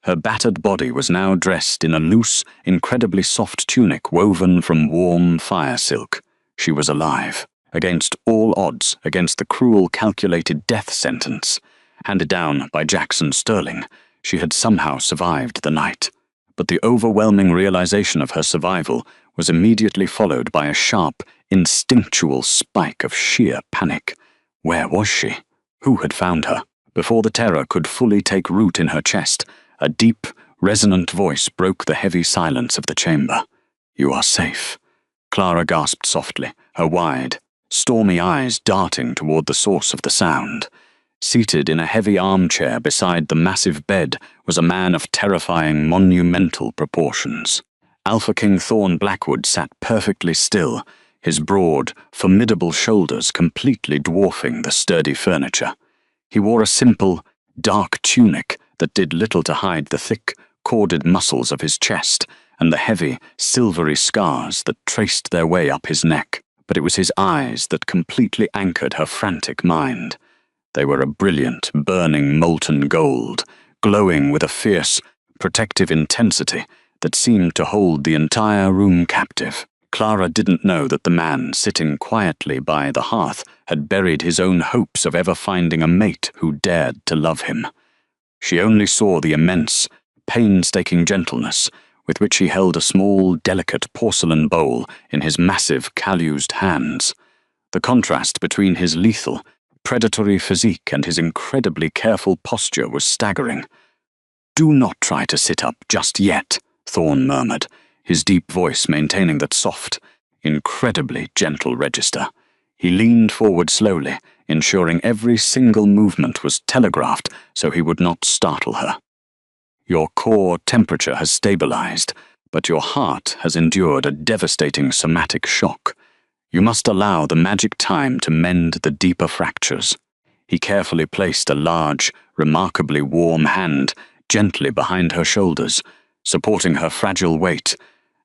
Her battered body was now dressed in a loose, incredibly soft tunic woven from warm fire silk. She was alive, against all odds, against the cruel, calculated death sentence handed down by Jackson Sterling. She had somehow survived the night. But the overwhelming realization of her survival was immediately followed by a sharp, instinctual spike of sheer panic. Where was she? Who had found her? Before the terror could fully take root in her chest, a deep, resonant voice broke the heavy silence of the chamber. "You are safe." Clara gasped softly, her wide, stormy eyes darting toward the source of the sound. Seated in a heavy armchair beside the massive bed was a man of terrifying, monumental proportions. Alpha King Thorn Blackwood sat perfectly still, his broad, formidable shoulders completely dwarfing the sturdy furniture. He wore a simple, dark tunic that did little to hide the thick, corded muscles of his chest and the heavy, silvery scars that traced their way up his neck. But it was his eyes that completely anchored her frantic mind. They were a brilliant, burning molten gold, glowing with a fierce, protective intensity that seemed to hold the entire room captive. Clara didn't know that the man sitting quietly by the hearth had buried his own hopes of ever finding a mate who dared to love him. She only saw the immense, painstaking gentleness with which he held a small, delicate porcelain bowl in his massive, calloused hands. The contrast between his lethal, predatory physique and his incredibly careful posture was staggering. "Do not try to sit up just yet," Thorn murmured, his deep voice maintaining that soft, incredibly gentle register. He leaned forward slowly, ensuring every single movement was telegraphed so he would not startle her. "Your core temperature has stabilized, but your heart has endured a devastating somatic shock. You must allow the magic time to mend the deeper fractures." He carefully placed a large, remarkably warm hand gently behind her shoulders, supporting her fragile weight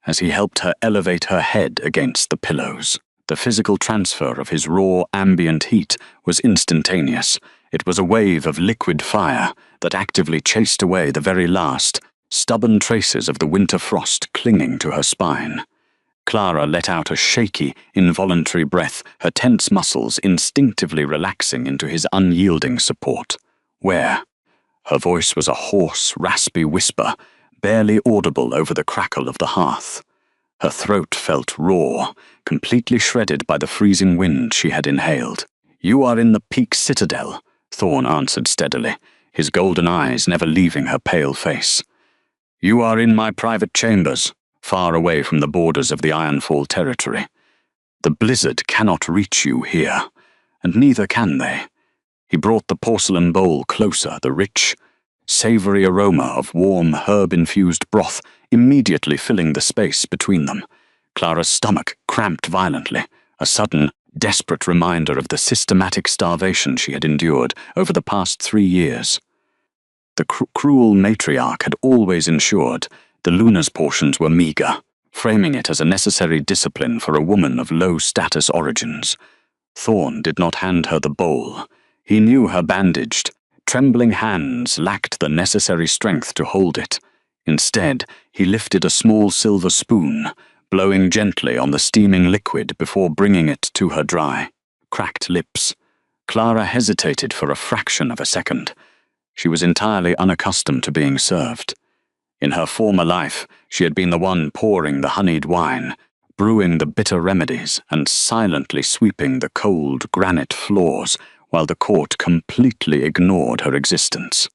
as he helped her elevate her head against the pillows. The physical transfer of his raw, ambient heat was instantaneous. It was a wave of liquid fire that actively chased away the very last, stubborn traces of the winter frost clinging to her spine. Clara let out a shaky, involuntary breath, her tense muscles instinctively relaxing into his unyielding support. "Where?" Her voice was a hoarse, raspy whisper, barely audible over the crackle of the hearth. Her throat felt raw, completely shredded by the freezing wind she had inhaled. "You are in the Peak Citadel," Thorn answered steadily, his golden eyes never leaving her pale face. "You are in my private chambers, far away from the borders of the Ironfall territory. The blizzard cannot reach you here, and neither can they." He brought the porcelain bowl closer, the rich, savory aroma of warm, herb-infused broth immediately filling the space between them. Clara's stomach cramped violently, a sudden, desperate reminder of the systematic starvation she had endured over the past 3 years. The cruel matriarch had always ensured the Luna's portions were meager, framing it as a necessary discipline for a woman of low-status origins. Thorn did not hand her the bowl. He knew her bandaged, trembling hands lacked the necessary strength to hold it. Instead, he lifted a small silver spoon, blowing gently on the steaming liquid before bringing it to her dry, cracked lips. Clara hesitated for a fraction of a second. She was entirely unaccustomed to being served. In her former life, she had been the one pouring the honeyed wine, brewing the bitter remedies, and silently sweeping the cold granite floors while the court completely ignored her existence.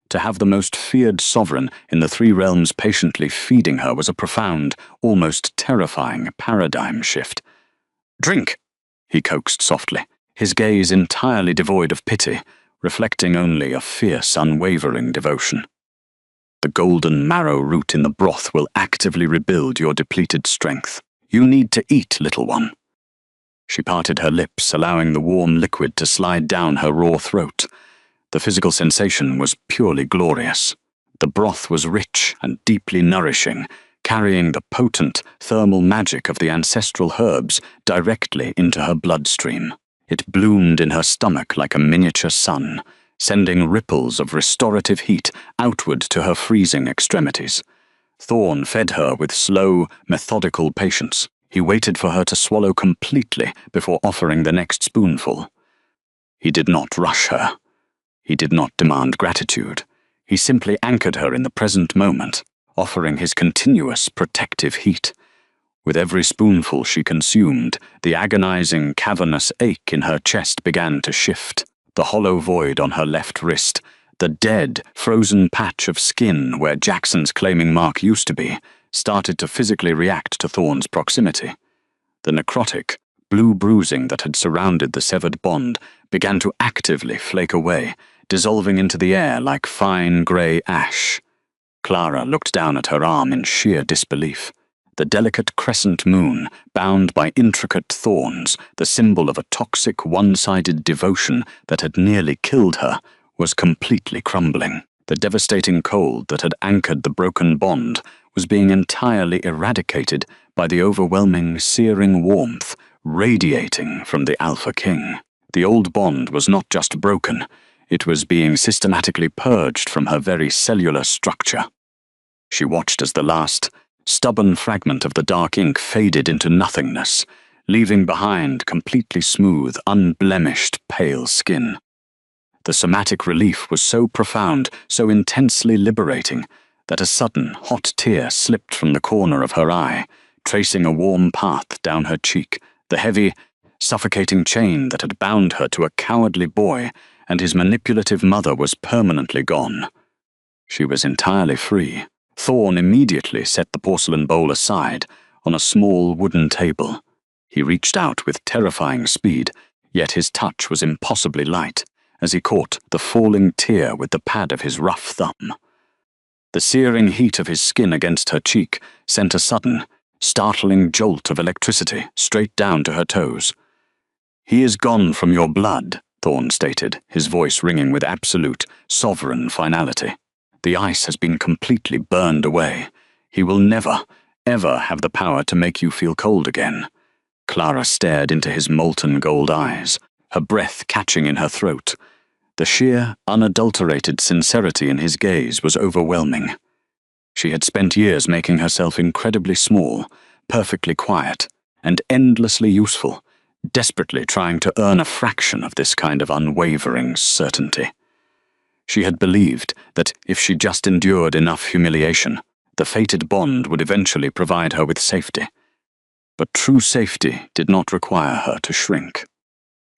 To have the most feared sovereign in the 3 realms patiently feeding her was a profound, almost terrifying paradigm shift. "Drink," he coaxed softly, his gaze entirely devoid of pity, reflecting only a fierce, unwavering devotion. "The golden marrow root in the broth will actively rebuild your depleted strength. You need to eat, little one." She parted her lips, allowing the warm liquid to slide down her raw throat. The physical sensation was purely glorious. The broth was rich and deeply nourishing, carrying the potent thermal magic of the ancestral herbs directly into her bloodstream. It bloomed in her stomach like a miniature sun, sending ripples of restorative heat outward to her freezing extremities. Thorn fed her with slow, methodical patience. He waited for her to swallow completely before offering the next spoonful. He did not rush her. He did not demand gratitude. He simply anchored her in the present moment, offering his continuous protective heat. With every spoonful she consumed, the agonizing, cavernous ache in her chest began to shift. The hollow void on her left wrist, the dead, frozen patch of skin where Jackson's claiming mark used to be, started to physically react to Thorn's proximity. The necrotic, blue bruising that had surrounded the severed bond began to actively flake away, dissolving into the air like fine grey ash. Clara looked down at her arm in sheer disbelief. The delicate crescent moon, bound by intricate thorns, the symbol of a toxic, one-sided devotion that had nearly killed her, was completely crumbling. The devastating cold that had anchored the broken bond was being entirely eradicated by the overwhelming, searing warmth radiating from the Alpha King. The old bond was not just broken, it was being systematically purged from her very cellular structure. She watched as the last, stubborn fragment of the dark ink faded into nothingness, leaving behind completely smooth, unblemished, pale skin. The somatic relief was so profound, so intensely liberating, that a sudden, hot tear slipped from the corner of her eye, tracing a warm path down her cheek. The heavy, suffocating chain that had bound her to a cowardly boy and his manipulative mother was permanently gone. She was entirely free. Thorn immediately set the porcelain bowl aside on a small wooden table. He reached out with terrifying speed, yet his touch was impossibly light as he caught the falling tear with the pad of his rough thumb. The searing heat of his skin against her cheek sent a sudden, startling jolt of electricity straight down to her toes. "He is gone from your blood," Thorn stated, his voice ringing with absolute, sovereign finality. "The ice has been completely burned away. He will never, ever have the power to make you feel cold again." Clara stared into his molten gold eyes, her breath catching in her throat. The sheer, unadulterated sincerity in his gaze was overwhelming. She had spent years making herself incredibly small, perfectly quiet, and endlessly useful, desperately trying to earn a fraction of this kind of unwavering certainty. She had believed that if she just endured enough humiliation, the fated bond would eventually provide her with safety. But true safety did not require her to shrink.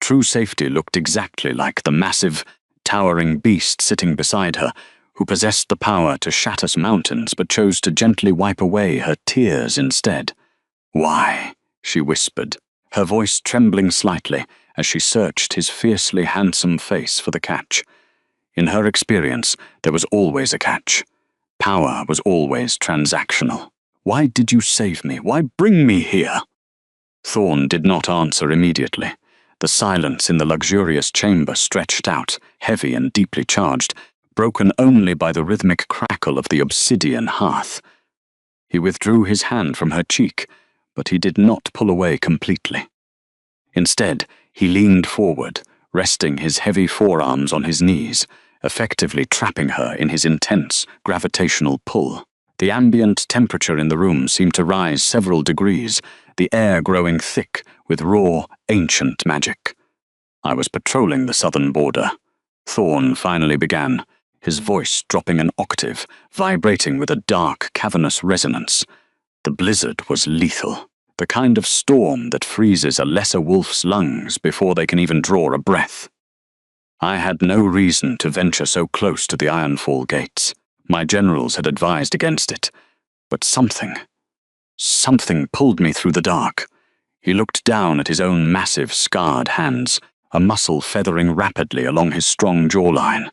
True safety looked exactly like the massive, towering beast sitting beside her, who possessed the power to shatter mountains but chose to gently wipe away her tears instead. "Why?" she whispered, her voice trembling slightly as she searched his fiercely handsome face for the catch. In her experience, there was always a catch. Power was always transactional. "Why did you save me? Why bring me here?" Thorn did not answer immediately. The silence in the luxurious chamber stretched out, heavy and deeply charged, broken only by the rhythmic crackle of the obsidian hearth. He withdrew his hand from her cheek, but he did not pull away completely. Instead, he leaned forward, resting his heavy forearms on his knees, effectively trapping her in his intense gravitational pull. The ambient temperature in the room seemed to rise several degrees, the air growing thick with raw, ancient magic. "I was patrolling the southern border," Thorn finally began, his voice dropping an octave, vibrating with a dark, cavernous resonance. The blizzard was lethal, the kind of storm that freezes a lesser wolf's lungs before they can even draw a breath. I had no reason to venture so close to the Ironfall gates. My generals had advised against it, but something pulled me through the dark. He looked down at his own massive, scarred hands, a muscle feathering rapidly along his strong jawline.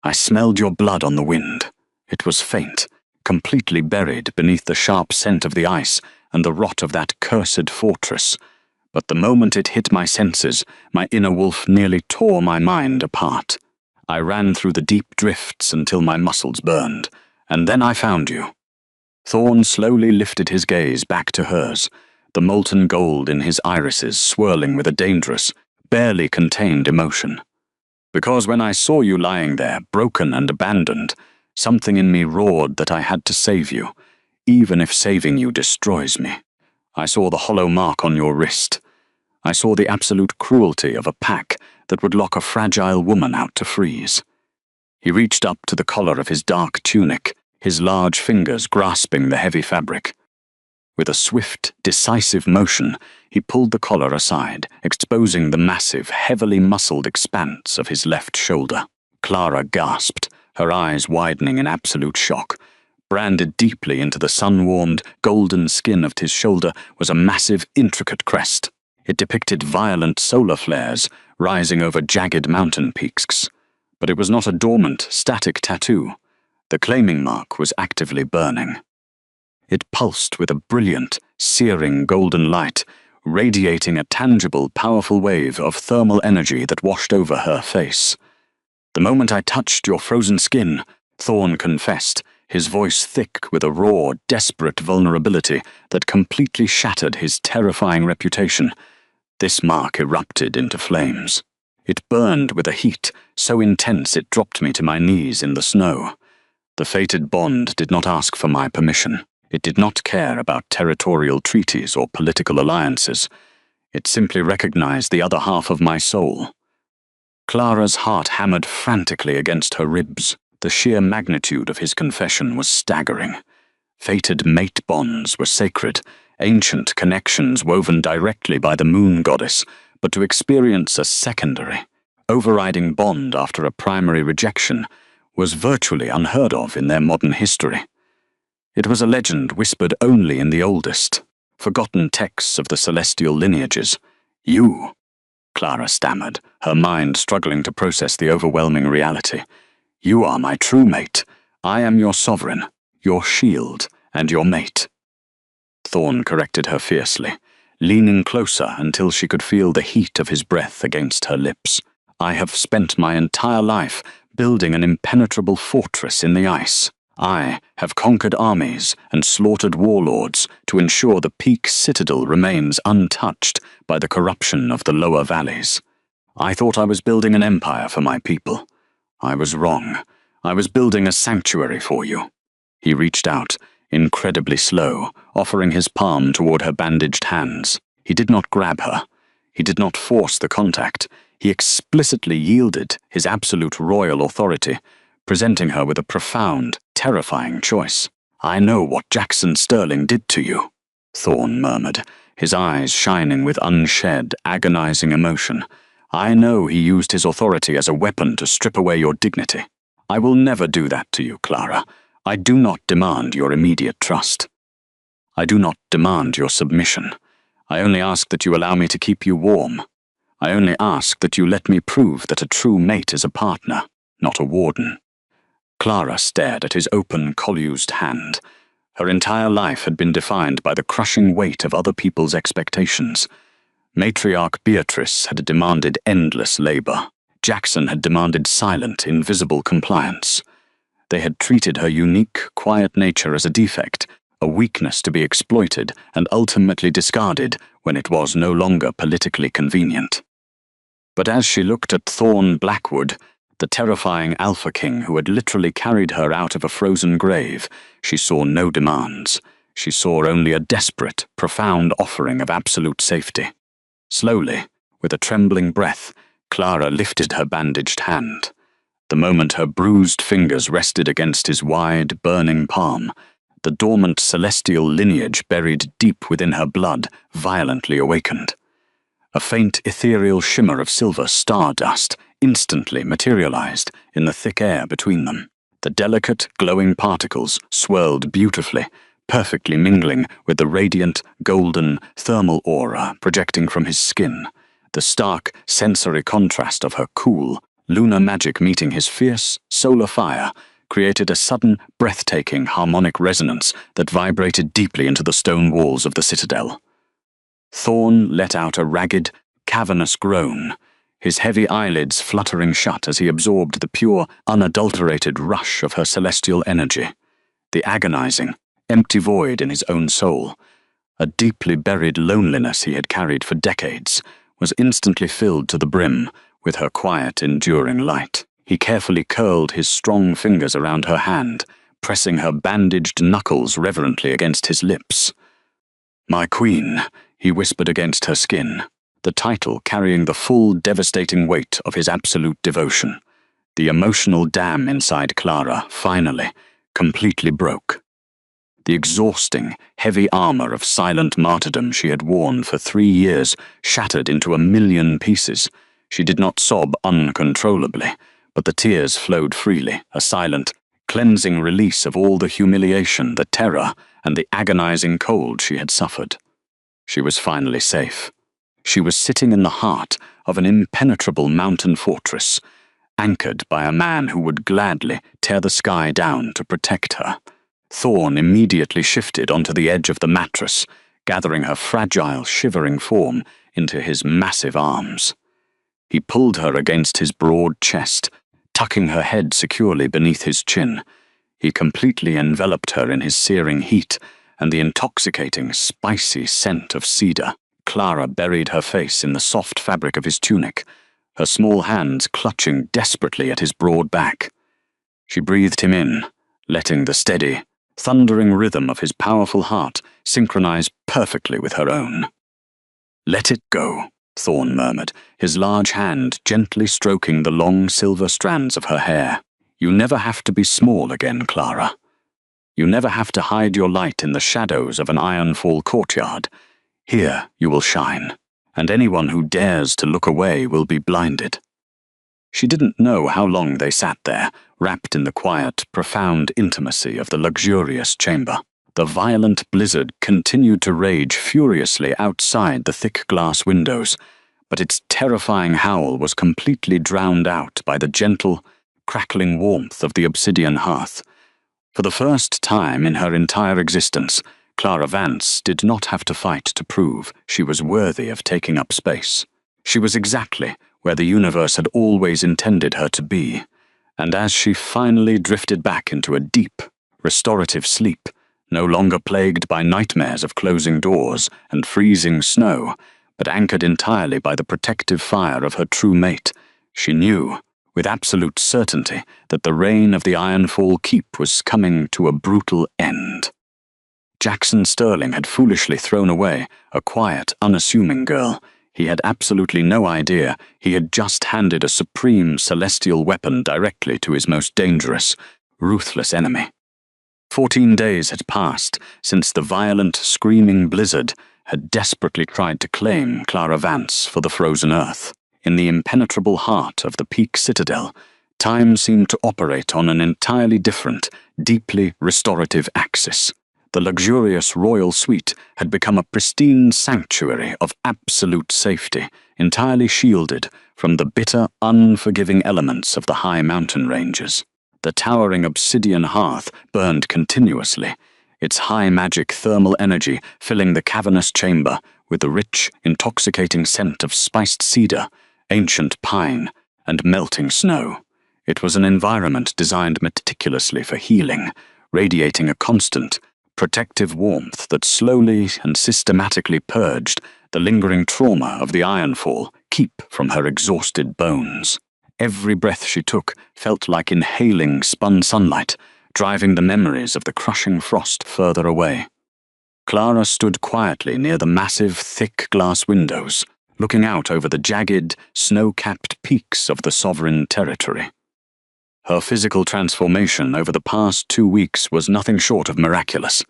"I smelled your blood on the wind. It was faint, completely buried beneath the sharp scent of the ice and the rot of that cursed fortress. But the moment it hit my senses, my inner wolf nearly tore my mind apart. I ran through the deep drifts until my muscles burned, and then I found you." Thorn slowly lifted his gaze back to hers, the molten gold in his irises swirling with a dangerous, barely contained emotion. "Because when I saw you lying there, broken and abandoned, something in me roared that I had to save you, even if saving you destroys me. I saw the hollow mark on your wrist. I saw the absolute cruelty of a pack that would lock a fragile woman out to freeze." He reached up to the collar of his dark tunic, his large fingers grasping the heavy fabric. With a swift, decisive motion, he pulled the collar aside, exposing the massive, heavily muscled expanse of his left shoulder. Clara gasped, her eyes widening in absolute shock. Branded deeply into the sun-warmed, golden skin of his shoulder was a massive, intricate crest. It depicted violent solar flares rising over jagged mountain peaks. But it was not a dormant, static tattoo. The claiming mark was actively burning. It pulsed with a brilliant, searing golden light, radiating a tangible, powerful wave of thermal energy that washed over her face. "The moment I touched your frozen skin," Thorn confessed, his voice thick with a raw, desperate vulnerability that completely shattered his terrifying reputation, this mark erupted into flames. It burned with a heat so intense it dropped me to my knees in the snow. The fated bond did not ask for my permission. It did not care about territorial treaties or political alliances. It simply recognized the other half of my soul. Clara's heart hammered frantically against her ribs. The sheer magnitude of his confession was staggering. Fated mate bonds were sacred, ancient connections woven directly by the moon goddess, but to experience a secondary, overriding bond after a primary rejection was virtually unheard of in their modern history. It was a legend whispered only in the oldest, forgotten texts of the celestial lineages. "You," Clara stammered, her mind struggling to process the overwhelming reality. "You are my true mate. I am your sovereign, your shield, and your mate." Thorn corrected her fiercely, leaning closer until she could feel the heat of his breath against her lips. "I have spent my entire life building an impenetrable fortress in the ice. I have conquered armies and slaughtered warlords to ensure the peak citadel remains untouched by the corruption of the lower valleys. I thought I was building an empire for my people. I was wrong. I was building a sanctuary for you." He reached out, incredibly slow, offering his palm toward her bandaged hands. He did not grab her. He did not force the contact. He explicitly yielded his absolute royal authority, presenting her with a profound, terrifying choice. "I know what Jackson Sterling did to you," Thorne murmured, his eyes shining with unshed, agonizing emotion. "I know he used his authority as a weapon to strip away your dignity. I will never do that to you, Clara. I do not demand your immediate trust. I do not demand your submission. I only ask that you allow me to keep you warm. I only ask that you let me prove that a true mate is a partner, not a warden." Clara stared at his open, collused hand. Her entire life had been defined by the crushing weight of other people's expectations. Matriarch Beatrice had demanded endless labor. Jackson had demanded silent, invisible compliance. They had treated her unique, quiet nature as a defect, a weakness to be exploited and ultimately discarded when it was no longer politically convenient. But as she looked at Thorne Blackwood, the terrifying Alpha King who had literally carried her out of a frozen grave, she saw no demands. She saw only a desperate, profound offering of absolute safety. Slowly, with a trembling breath, Clara lifted her bandaged hand. The moment her bruised fingers rested against his wide, burning palm, the dormant celestial lineage buried deep within her blood violently awakened. A faint ethereal shimmer of silver stardust instantly materialized in the thick air between them. The delicate, glowing particles swirled beautifully, perfectly mingling with the radiant, golden, thermal aura projecting from his skin. The stark, sensory contrast of her cool, lunar magic meeting his fierce, solar fire created a sudden, breathtaking harmonic resonance that vibrated deeply into the stone walls of the citadel. Thorne let out a ragged, cavernous groan, his heavy eyelids fluttering shut as he absorbed the pure, unadulterated rush of her celestial energy. The agonizing, empty void in his own soul, a deeply buried loneliness he had carried for decades, was instantly filled to the brim with her quiet, enduring light. He carefully curled his strong fingers around her hand, pressing her bandaged knuckles reverently against his lips. "My queen," he whispered against her skin, the title carrying the full, devastating weight of his absolute devotion. The emotional dam inside Clara, finally, completely broke. The exhausting, heavy armor of silent martyrdom she had worn for 3 years shattered into a million pieces. She did not sob uncontrollably, but the tears flowed freely, a silent, cleansing release of all the humiliation, the terror, and the agonizing cold she had suffered. She was finally safe. She was sitting in the heart of an impenetrable mountain fortress, anchored by a man who would gladly tear the sky down to protect her. Thorne immediately shifted onto the edge of the mattress, gathering her fragile, shivering form into his massive arms. He pulled her against his broad chest, tucking her head securely beneath his chin. He completely enveloped her in his searing heat and the intoxicating, spicy scent of cedar. Clara buried her face in the soft fabric of his tunic, her small hands clutching desperately at his broad back. She breathed him in, letting the steady, thundering rhythm of his powerful heart synchronize perfectly with her own. "Let it go," Thorne murmured, his large hand gently stroking the long silver strands of her hair. "You never have to be small again, Clara. You never have to hide your light in the shadows of an Ironfall courtyard. Here you will shine, and anyone who dares to look away will be blinded." She didn't know how long they sat there, wrapped in the quiet, profound intimacy of the luxurious chamber. The violent blizzard continued to rage furiously outside the thick glass windows, but its terrifying howl was completely drowned out by the gentle, crackling warmth of the obsidian hearth. For the first time in her entire existence, Clara Vance did not have to fight to prove she was worthy of taking up space. She was exactly where the universe had always intended her to be, and as she finally drifted back into a deep, restorative sleep, no longer plagued by nightmares of closing doors and freezing snow, but anchored entirely by the protective fire of her true mate, she knew, with absolute certainty that the reign of the Ironfall Keep was coming to a brutal end. Jackson Sterling had foolishly thrown away a quiet, unassuming girl. He had absolutely no idea he had just handed a supreme celestial weapon directly to his most dangerous, ruthless enemy. 14 days had passed since the violent, screaming blizzard had desperately tried to claim Clara Vance for the frozen earth. In the impenetrable heart of the Peak Citadel, time seemed to operate on an entirely different, deeply restorative axis. The luxurious royal suite had become a pristine sanctuary of absolute safety, entirely shielded from the bitter, unforgiving elements of the high mountain ranges. The towering obsidian hearth burned continuously, its high magic thermal energy filling the cavernous chamber with the rich, intoxicating scent of spiced cedar, ancient pine, and melting snow. It was an environment designed meticulously for healing, radiating a constant, protective warmth that slowly and systematically purged the lingering trauma of the Ironfall Keep from her exhausted bones. Every breath she took felt like inhaling spun sunlight, driving the memories of the crushing frost further away. Clara stood quietly near the massive, thick glass windows, looking out over the jagged, snow-capped peaks of the sovereign territory. Her physical transformation over the past 2 weeks was nothing short of miraculous.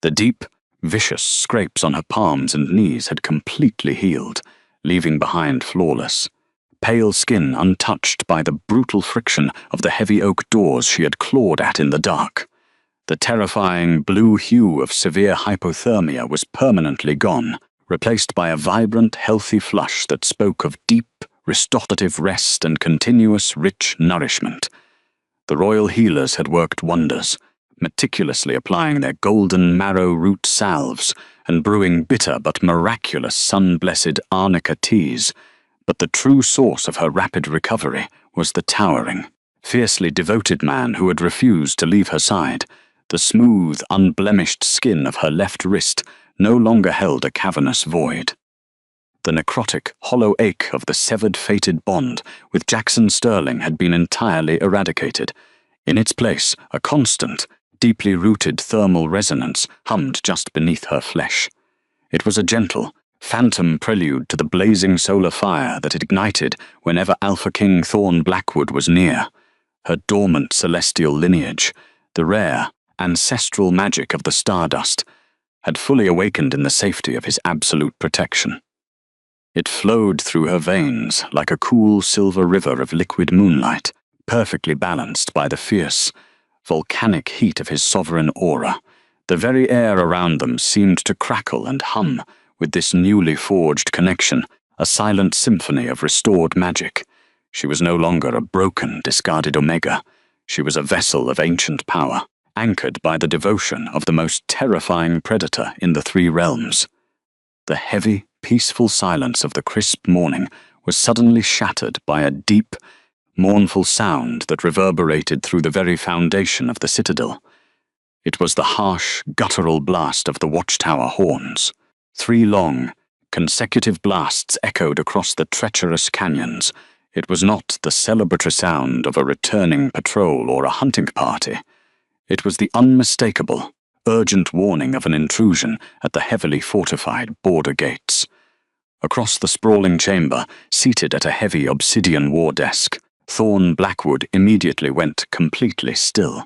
The deep, vicious scrapes on her palms and knees had completely healed, leaving behind flawless, pale skin untouched by the brutal friction of the heavy oak doors she had clawed at in the dark. The terrifying blue hue of severe hypothermia was permanently gone, replaced by a vibrant, healthy flush that spoke of deep, restorative rest and continuous, rich nourishment. The royal healers had worked wonders, meticulously applying their golden marrow root salves and brewing bitter but miraculous sun-blessed arnica teas. But the true source of her rapid recovery was the towering, fiercely devoted man who had refused to leave her side. The smooth, unblemished skin of her left wrist no longer held a cavernous void. The necrotic, hollow ache of the severed fated bond with Jackson Sterling had been entirely eradicated. In its place, a constant, deeply rooted thermal resonance hummed just beneath her flesh. It was a gentle, phantom prelude to the blazing solar fire that ignited whenever Alpha King Thorn Blackwood was near. Her dormant celestial lineage, the rare, ancestral magic of the stardust, had fully awakened in the safety of his absolute protection. It flowed through her veins like a cool silver river of liquid moonlight, perfectly balanced by the fierce, volcanic heat of his sovereign aura. The very air around them seemed to crackle and hum with this newly forged connection, a silent symphony of restored magic. She was no longer a broken, discarded Omega. She was a vessel of ancient power, anchored by the devotion of the most terrifying predator in the 3 realms. The heavy, peaceful silence of the crisp morning was suddenly shattered by a deep, mournful sound that reverberated through the very foundation of the citadel. It was the harsh, guttural blast of the watchtower horns. 3 long, consecutive blasts echoed across the treacherous canyons. It was not the celebratory sound of a returning patrol or a hunting party. It was the unmistakable, urgent warning of an intrusion at the heavily fortified border gates. Across the sprawling chamber, seated at a heavy obsidian war desk, Thorn Blackwood immediately went completely still.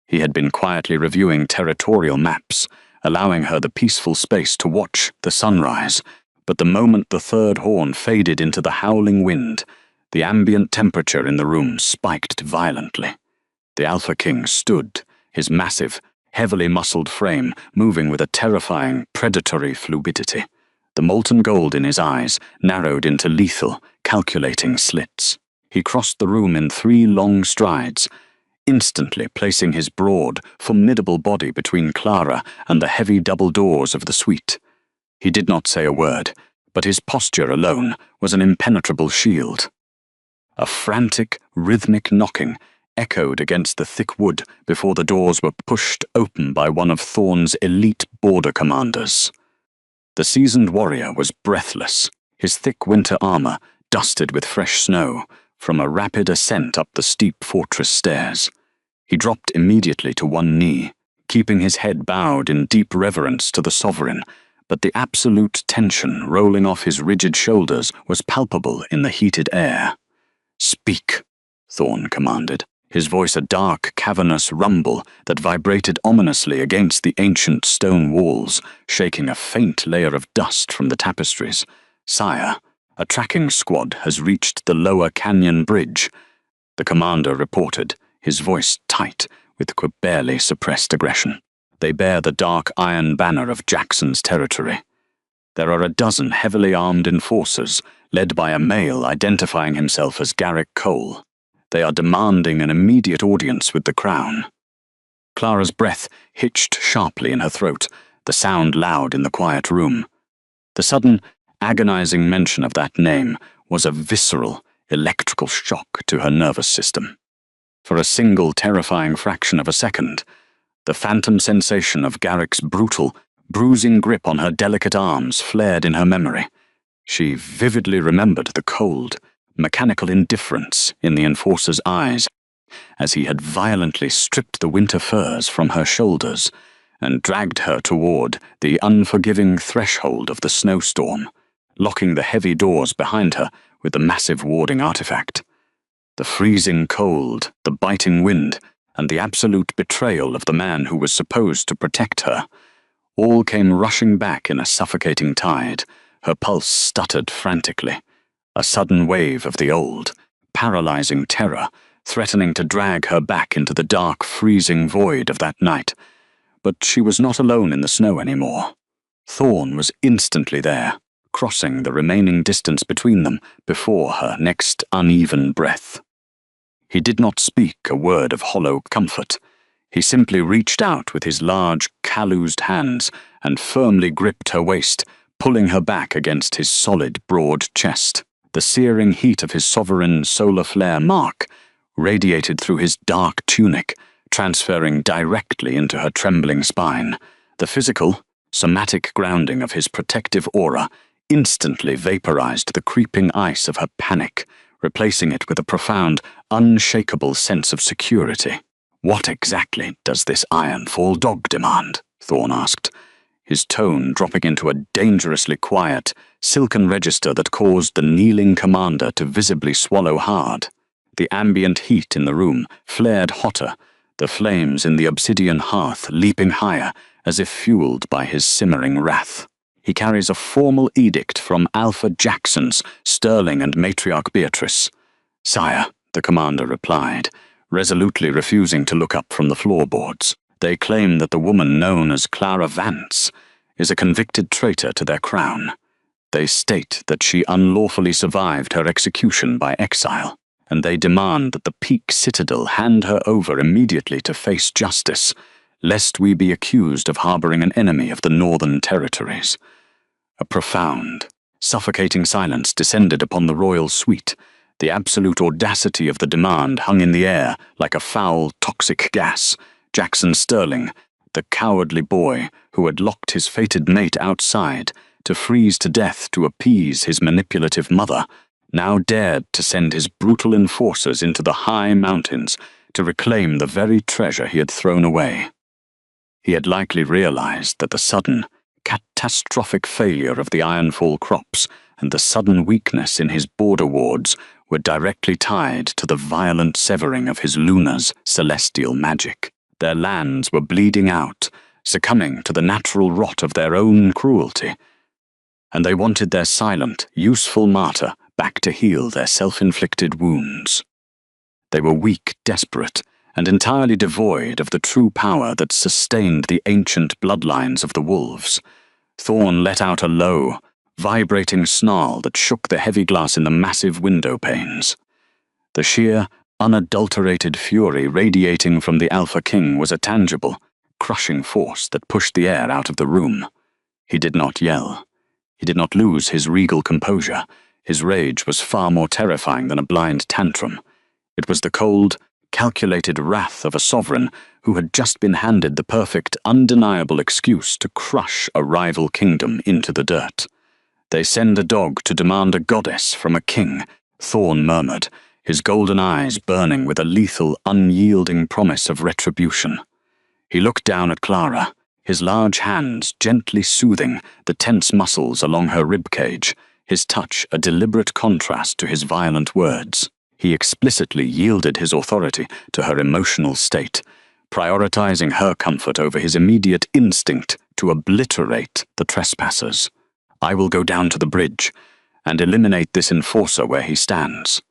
He had been quietly reviewing territorial maps, allowing her the peaceful space to watch the sunrise, but the moment the 3rd horn faded into the howling wind, the ambient temperature in the room spiked violently. The Alpha King stood, his massive, heavily muscled frame moving with a terrifying, predatory fluidity. The molten gold in his eyes narrowed into lethal, calculating slits. He crossed the room in 3 long strides, instantly placing his broad, formidable body between Clara and the heavy double doors of the suite. He did not say a word, but his posture alone was an impenetrable shield. A frantic, rhythmic knocking echoed against the thick wood before the doors were pushed open by one of Thorn's elite border commanders. The seasoned warrior was breathless, his thick winter armor dusted with fresh snow, from a rapid ascent up the steep fortress stairs. He dropped immediately to one knee, keeping his head bowed in deep reverence to the sovereign, but the absolute tension rolling off his rigid shoulders was palpable in the heated air. "Speak," Thorn commanded, his voice a dark, cavernous rumble that vibrated ominously against the ancient stone walls, shaking a faint layer of dust from the tapestries. "Sire, a tracking squad has reached the lower canyon bridge," the commander reported, his voice tight with barely suppressed aggression. "They bear the dark iron banner of Jackson's territory. There are a dozen heavily armed enforcers, led by a male identifying himself as Garrick Cole. They are demanding an immediate audience with the crown." Clara's breath hitched sharply in her throat, the sound loud in the quiet room. The sudden, agonizing mention of that name was a visceral, electrical shock to her nervous system. For a single terrifying fraction of a second, the phantom sensation of Garrick's brutal, bruising grip on her delicate arms flared in her memory. She vividly remembered the cold, mechanical indifference in the enforcer's eyes as he had violently stripped the winter furs from her shoulders and dragged her toward the unforgiving threshold of the Snowstorm, locking the heavy doors behind her with the massive warding artifact. The freezing cold, the biting wind, and the absolute betrayal of the man who was supposed to protect her all came rushing back in a suffocating tide. Her pulse stuttered frantically. A sudden wave of the old, paralyzing terror, threatening to drag her back into the dark, freezing void of that night. But she was not alone in the snow anymore. Thorn was instantly there, crossing the remaining distance between them before her next uneven breath. He did not speak a word of hollow comfort. He simply reached out with his large, calloused hands and firmly gripped her waist, pulling her back against his solid, broad chest. The searing heat of his sovereign solar flare mark radiated through his dark tunic, transferring directly into her trembling spine. The physical, somatic grounding of his protective aura instantly vaporized the creeping ice of her panic, replacing it with a profound, unshakable sense of security. "What exactly does this Ironfall dog demand?" Thorn asked, his tone dropping into a dangerously quiet, silken register that caused the kneeling commander to visibly swallow hard. The ambient heat in the room flared hotter, the flames in the obsidian hearth leaping higher as if fueled by his simmering wrath. "He carries a formal edict from Alpha Jacksons, Sterling and Matriarch Beatrice." "Sire," the commander replied, resolutely refusing to look up from the floorboards. "They claim that the woman known as Clara Vance is a convicted traitor to their crown. They state that she unlawfully survived her execution by exile, and they demand that the Peak Citadel hand her over immediately to face justice, lest we be accused of harboring an enemy of the Northern Territories." A profound, suffocating silence descended upon the royal suite. The absolute audacity of the demand hung in the air like a foul, toxic gas. Jackson Sterling, the cowardly boy who had locked his fated mate outside to freeze to death to appease his manipulative mother, now dared to send his brutal enforcers into the high mountains to reclaim the very treasure he had thrown away. He had likely realized that the sudden, catastrophic failure of the Ironfall crops and the sudden weakness in his border wards were directly tied to the violent severing of his Luna's celestial magic. Their lands were bleeding out, succumbing to the natural rot of their own cruelty, and they wanted their silent, useful martyr back to heal their self-inflicted wounds. They were weak, desperate, and entirely devoid of the true power that sustained the ancient bloodlines of the wolves. Thorn let out a low, vibrating snarl that shook the heavy glass in the massive window panes. The sheer, unadulterated fury radiating from the Alpha King was a tangible, crushing force that pushed the air out of the room. He did not yell. He did not lose his regal composure. His rage was far more terrifying than a blind tantrum. It was the cold, calculated wrath of a sovereign who had just been handed the perfect, undeniable excuse to crush a rival kingdom into the dirt. "They send a dog to demand a goddess from a king," Thorn murmured, his golden eyes burning with a lethal, unyielding promise of retribution. He looked down at Clara, his large hands gently soothing the tense muscles along her ribcage, his touch a deliberate contrast to his violent words. He explicitly yielded his authority to her emotional state, prioritizing her comfort over his immediate instinct to obliterate the trespassers. I will go down to the bridge and eliminate this enforcer where he stands.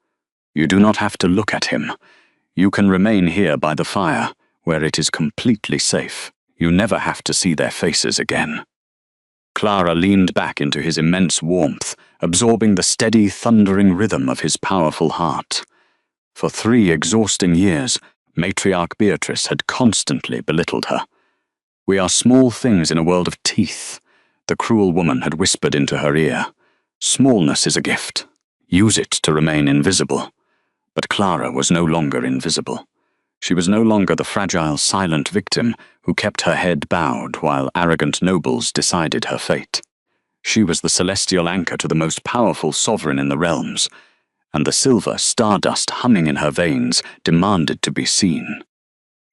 You do not have to look at him. You can remain here by the fire, where it is completely safe. You never have to see their faces again. Clara leaned back into his immense warmth, absorbing the steady, thundering rhythm of his powerful heart. For 3 exhausting years, Matriarch Beatrice had constantly belittled her. "We are small things in a world of teeth," the cruel woman had whispered into her ear. "Smallness is a gift. Use it to remain invisible." But Clara was no longer invisible. She was no longer the fragile, silent victim who kept her head bowed while arrogant nobles decided her fate. She was the celestial anchor to the most powerful sovereign in the realms, and the silver stardust humming in her veins demanded to be seen.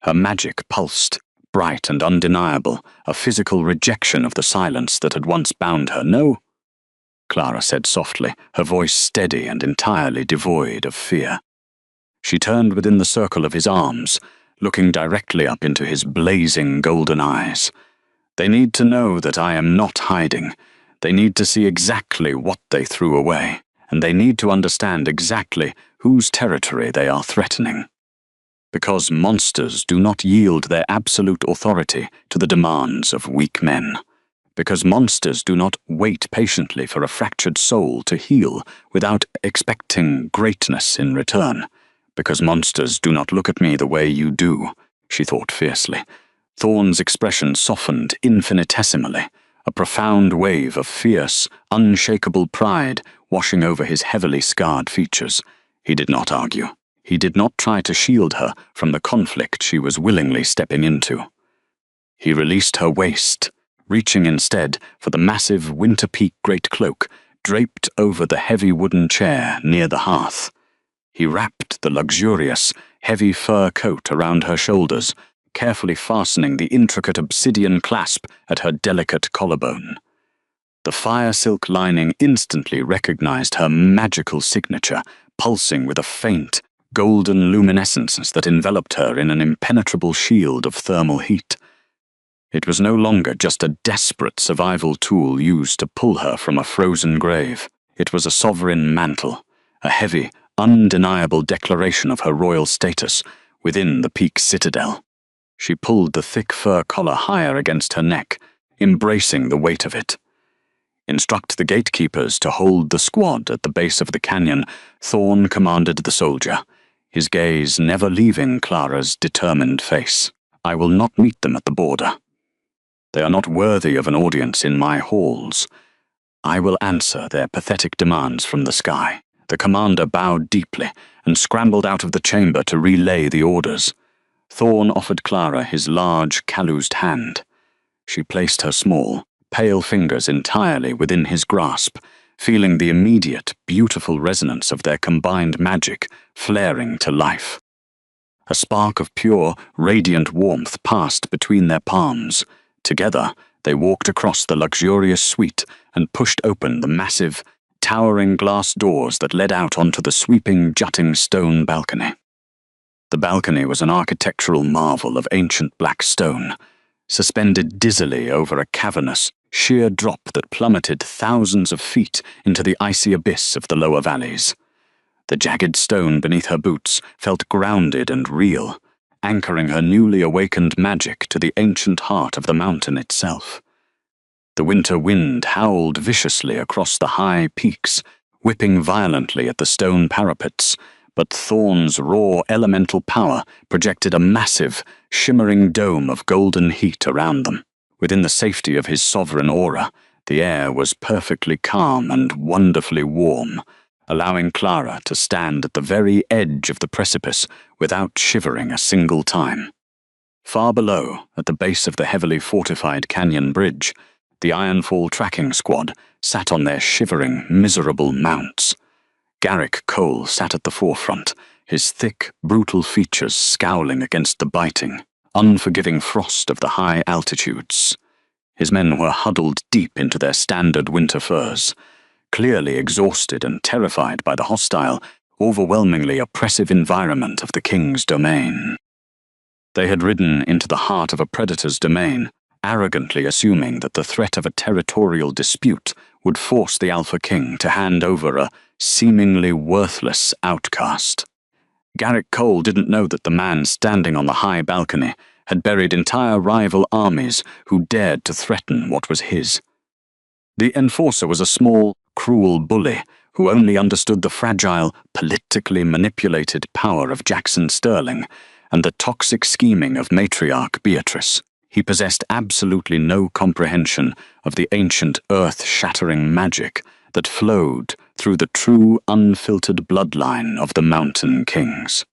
Her magic pulsed, bright and undeniable, a physical rejection of the silence that had once bound her. "No," Clara said softly, her voice steady and entirely devoid of fear. She turned within the circle of his arms, looking directly up into his blazing golden eyes. "They need to know that I am not hiding. They need to see exactly what they threw away, and they need to understand exactly whose territory they are threatening. Because monsters do not yield their absolute authority to the demands of weak men. Because monsters do not wait patiently for a fractured soul to heal without expecting greatness in return. Because monsters do not look at me the way you do," she thought fiercely. Thorn's expression softened infinitesimally, a profound wave of fierce, unshakable pride washing over his heavily scarred features. He did not argue. He did not try to shield her from the conflict she was willingly stepping into. He released her waist, reaching instead for the massive Winter Peak greatcloak draped over the heavy wooden chair near the hearth. He wrapped the luxurious, heavy fur coat around her shoulders, carefully fastening the intricate obsidian clasp at her delicate collarbone. The fire silk lining instantly recognized her magical signature, pulsing with a faint, golden luminescence that enveloped her in an impenetrable shield of thermal heat. It was no longer just a desperate survival tool used to pull her from a frozen grave. It was a sovereign mantle, a heavy, undeniable declaration of her royal status within the Peak Citadel. She pulled the thick fur collar higher against her neck, embracing the weight of it. "Instruct the gatekeepers to hold the squad at the base of the canyon," Thorn commanded the soldier, his gaze never leaving Clara's determined face. "I will not meet them at the border. They are not worthy of an audience in my halls. I will answer their pathetic demands from the sky." The commander bowed deeply and scrambled out of the chamber to relay the orders. Thorn offered Clara his large, calloused hand. She placed her small, pale fingers entirely within his grasp, feeling the immediate, beautiful resonance of their combined magic flaring to life. A spark of pure, radiant warmth passed between their palms. Together, they walked across the luxurious suite and pushed open the massive, towering glass doors that led out onto the sweeping, jutting stone balcony. The balcony was an architectural marvel of ancient black stone, suspended dizzily over a cavernous, sheer drop that plummeted thousands of feet into the icy abyss of the lower valleys. The jagged stone beneath her boots felt grounded and real, anchoring her newly awakened magic to the ancient heart of the mountain itself. The winter wind howled viciously across the high peaks, whipping violently at the stone parapets, but Thorn's raw elemental power projected a massive, shimmering dome of golden heat around them. Within the safety of his sovereign aura, the air was perfectly calm and wonderfully warm, allowing Clara to stand at the very edge of the precipice without shivering a single time. Far below, at the base of the heavily fortified canyon bridge, the Ironfall tracking squad sat on their shivering, miserable mounts. Garrick Cole sat at the forefront, his thick, brutal features scowling against the biting, unforgiving frost of the high altitudes. His men were huddled deep into their standard winter furs, clearly exhausted and terrified by the hostile, overwhelmingly oppressive environment of the king's domain. They had ridden into the heart of a predator's domain, arrogantly assuming that the threat of a territorial dispute would force the Alpha King to hand over a seemingly worthless outcast. Garrick Cole didn't know that the man standing on the high balcony had buried entire rival armies who dared to threaten what was his. The enforcer was a small, cruel bully who only understood the fragile, politically manipulated power of Jackson Sterling and the toxic scheming of matriarch Beatrice. He possessed absolutely no comprehension of the ancient earth-shattering magic that flowed through the true, unfiltered bloodline of the Mountain Kings.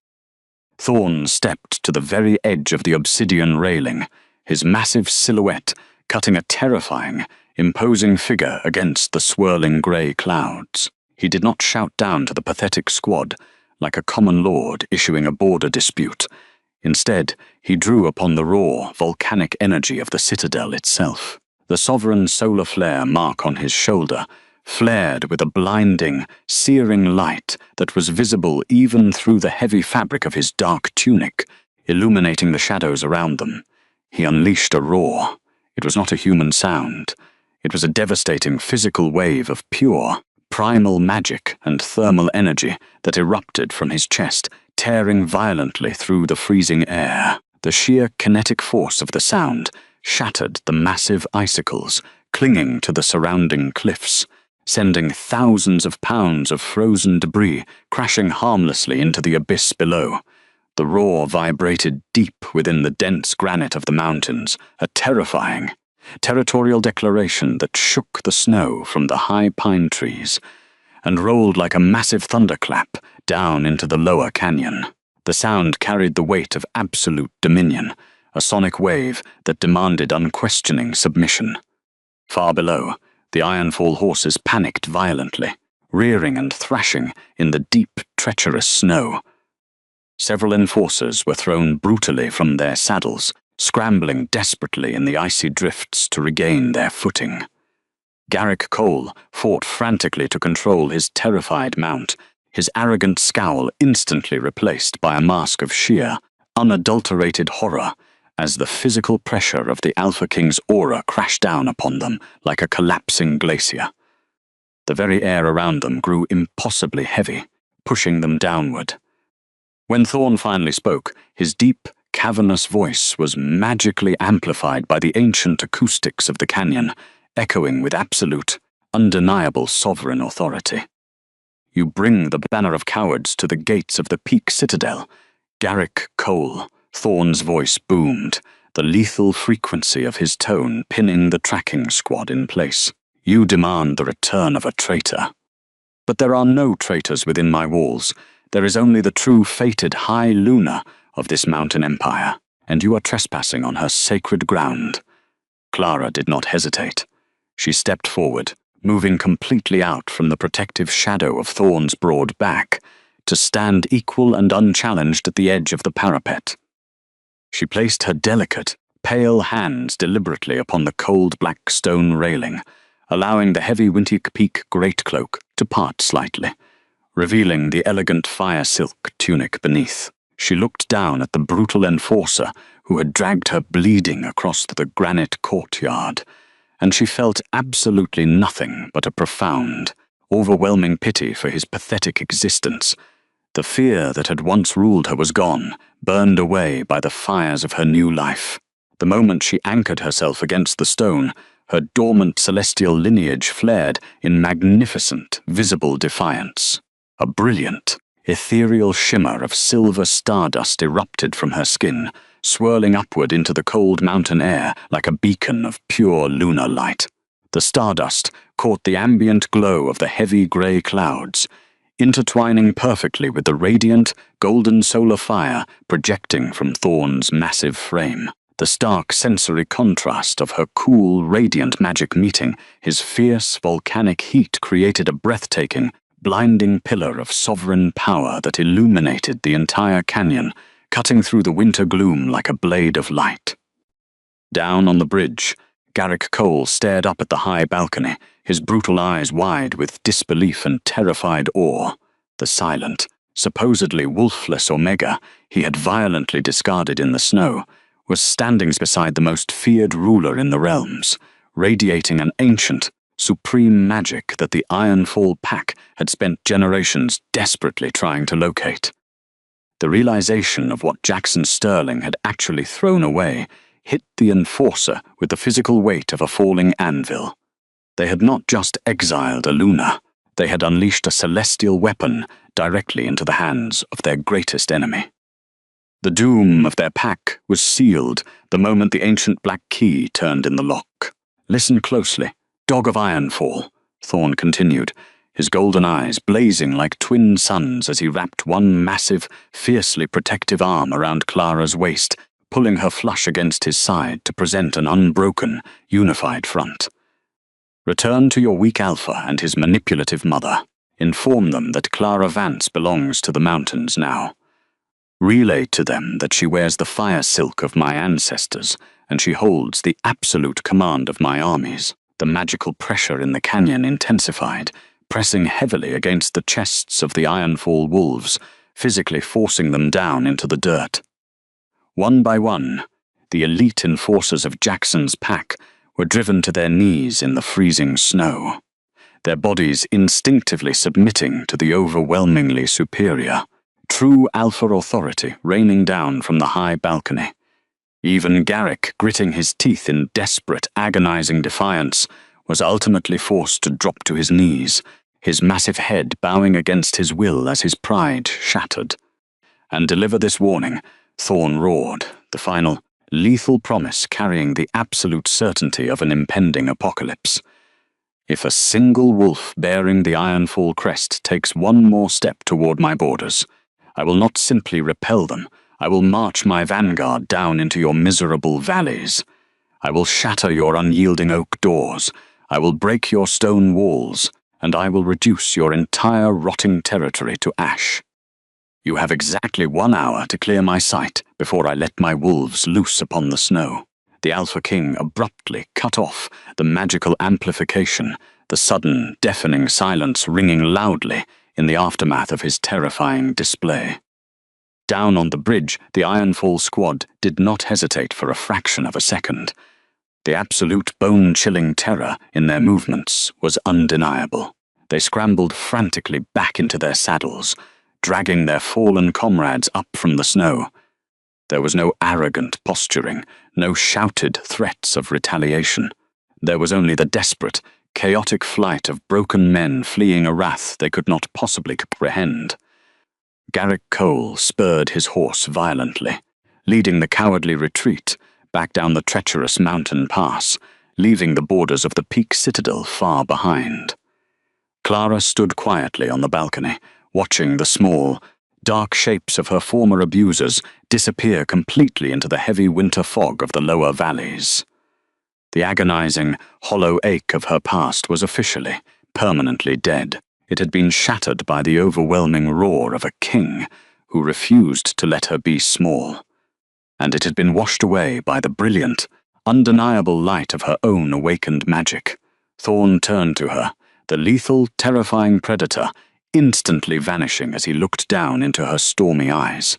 Thorn stepped to the very edge of the obsidian railing, his massive silhouette cutting a terrifying, imposing figure against the swirling grey clouds. He did not shout down to the pathetic squad like a common lord issuing a border dispute. Instead, he drew upon the raw, volcanic energy of the citadel itself. The sovereign solar flare mark on his shoulder flared with a blinding, searing light that was visible even through the heavy fabric of his dark tunic, illuminating the shadows around them. He unleashed a roar. It was not a human sound. It was a devastating physical wave of pure, primal magic and thermal energy that erupted from his chest, tearing violently through the freezing air. The sheer kinetic force of the sound shattered the massive icicles clinging to the surrounding cliffs, sending thousands of pounds of frozen debris crashing harmlessly into the abyss below. The roar vibrated deep within the dense granite of the mountains, a terrifying, territorial declaration that shook the snow from the high pine trees and rolled like a massive thunderclap down into the lower canyon. The sound carried the weight of absolute dominion, a sonic wave that demanded unquestioning submission. Far below, the Ironfall horses panicked violently, rearing and thrashing in the deep, treacherous snow. Several enforcers were thrown brutally from their saddles, scrambling desperately in the icy drifts to regain their footing. Garrick Cole fought frantically to control his terrified mount, his arrogant scowl instantly replaced by a mask of sheer, unadulterated horror as the physical pressure of the Alpha King's aura crashed down upon them like a collapsing glacier. The very air around them grew impossibly heavy, pushing them downward. When Thorn finally spoke, his deep, cavernous voice was magically amplified by the ancient acoustics of the canyon, echoing with absolute, undeniable sovereign authority. "You bring the banner of cowards to the gates of the Peak Citadel." Garrick Cole, Thorn's voice boomed, the lethal frequency of his tone pinning the tracking squad in place. "You demand the return of a traitor. But there are no traitors within my walls. There is only the true fated High Luna of this mountain empire, and you are trespassing on her sacred ground." Clara did not hesitate. She stepped forward, moving completely out from the protective shadow of Thorn's broad back, to stand equal and unchallenged at the edge of the parapet. She placed her delicate, pale hands deliberately upon the cold black stone railing, allowing the heavy Wintic Peak greatcloak to part slightly, revealing the elegant fire silk tunic beneath. She looked down at the brutal enforcer who had dragged her bleeding across the granite courtyard, and she felt absolutely nothing but a profound, overwhelming pity for his pathetic existence. The fear that had once ruled her was gone, burned away by the fires of her new life. The moment she anchored herself against the stone, her dormant celestial lineage flared in magnificent, visible defiance. A brilliant, ethereal shimmer of silver stardust erupted from her skin, swirling upward into the cold mountain air like a beacon of pure lunar light. The stardust caught the ambient glow of the heavy grey clouds, intertwining perfectly with the radiant, golden solar fire projecting from Thorn's massive frame. The stark sensory contrast of her cool, radiant magic meeting his fierce, volcanic heat created a breathtaking, blinding pillar of sovereign power that illuminated the entire canyon, cutting through the winter gloom like a blade of light. Down on the bridge, Garrick Cole stared up at the high balcony, his brutal eyes wide with disbelief and terrified awe. The silent, supposedly wolfless Omega he had violently discarded in the snow was standing beside the most feared ruler in the realms, radiating an ancient, supreme magic that the Ironfall Pack had spent generations desperately trying to locate. The realization of what Jackson Sterling had actually thrown away hit the Enforcer with the physical weight of a falling anvil. They had not just exiled a Luna, they had unleashed a celestial weapon directly into the hands of their greatest enemy. The doom of their pack was sealed the moment the ancient black key turned in the lock. "Listen closely, Dog of Ironfall," Thorn continued, his golden eyes blazing like twin suns as he wrapped one massive, fiercely protective arm around Clara's waist, pulling her flush against his side to present an unbroken, unified front. "Return to your weak alpha and his manipulative mother. Inform them that Clara Vance belongs to the mountains now. Relay to them that she wears the fire silk of my ancestors, and she holds the absolute command of my armies." The magical pressure in the canyon intensified, pressing heavily against the chests of the Ironfall wolves, physically forcing them down into the dirt. One by one, the elite enforcers of Jackson's pack were driven to their knees in the freezing snow, their bodies instinctively submitting to the overwhelmingly superior, true alpha authority raining down from the high balcony. Even Garrick, gritting his teeth in desperate, agonizing defiance, was ultimately forced to drop to his knees, his massive head bowing against his will as his pride shattered. "And deliver this warning," Thorn roared, the final, lethal promise carrying the absolute certainty of an impending apocalypse. "If a single wolf bearing the Ironfall crest takes one more step toward my borders, I will not simply repel them, I will march my vanguard down into your miserable valleys. I will shatter your unyielding oak doors, I will break your stone walls, and I will reduce your entire rotting territory to ash. You have exactly 1 hour to clear my sight before I let my wolves loose upon the snow." The Alpha King abruptly cut off the magical amplification, the sudden, deafening silence ringing loudly in the aftermath of his terrifying display. Down on the bridge, the Ironfall squad did not hesitate for a fraction of a second. The absolute bone-chilling terror in their movements was undeniable. They scrambled frantically back into their saddles, dragging their fallen comrades up from the snow. There was no arrogant posturing, no shouted threats of retaliation. There was only the desperate, chaotic flight of broken men fleeing a wrath they could not possibly comprehend. Garrick Cole spurred his horse violently, leading the cowardly retreat back down the treacherous mountain pass, leaving the borders of the peak citadel far behind. Clara stood quietly on the balcony, watching the small, dark shapes of her former abusers disappear completely into the heavy winter fog of the lower valleys. The agonizing, hollow ache of her past was officially, permanently dead. It had been shattered by the overwhelming roar of a king who refused to let her be small. And it had been washed away by the brilliant, undeniable light of her own awakened magic. Thorn turned to her, the lethal, terrifying predator, instantly vanishing as he looked down into her stormy eyes.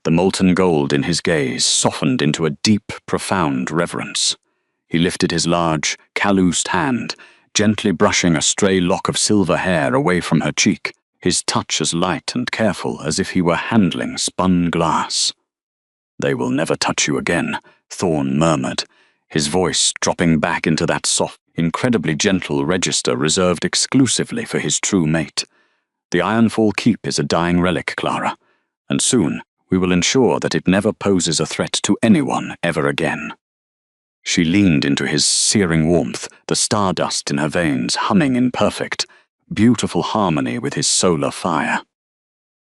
The molten gold in his gaze softened into a deep, profound reverence. He lifted his large, calloused hand, gently brushing a stray lock of silver hair away from her cheek, his touch as light and careful as if he were handling spun glass. "They will never touch you again," Thorn murmured, his voice dropping back into that soft, incredibly gentle register reserved exclusively for his true mate. "The Ironfall Keep is a dying relic, Clara, and soon we will ensure that it never poses a threat to anyone ever again." She leaned into his searing warmth, the stardust in her veins humming in perfect, beautiful harmony with his solar fire.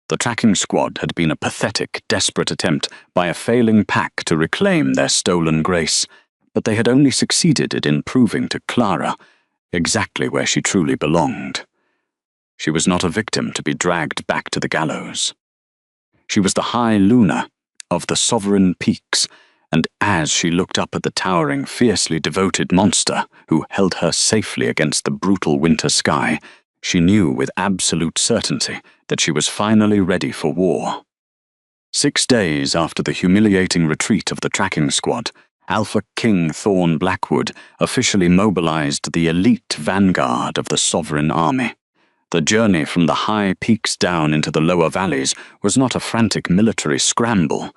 The tracking squad had been a pathetic, desperate attempt by a failing pack to reclaim their stolen grace, but they had only succeeded in proving to Clara exactly where she truly belonged. She was not a victim to be dragged back to the gallows. She was the High Luna of the Sovereign Peaks, and as she looked up at the towering, fiercely devoted monster who held her safely against the brutal winter sky, she knew with absolute certainty that she was finally ready for war. 6 days after the humiliating retreat of the tracking squad, Alpha King Thorn Blackwood officially mobilized the elite vanguard of the Sovereign Army. The journey from the high peaks down into the lower valleys was not a frantic military scramble,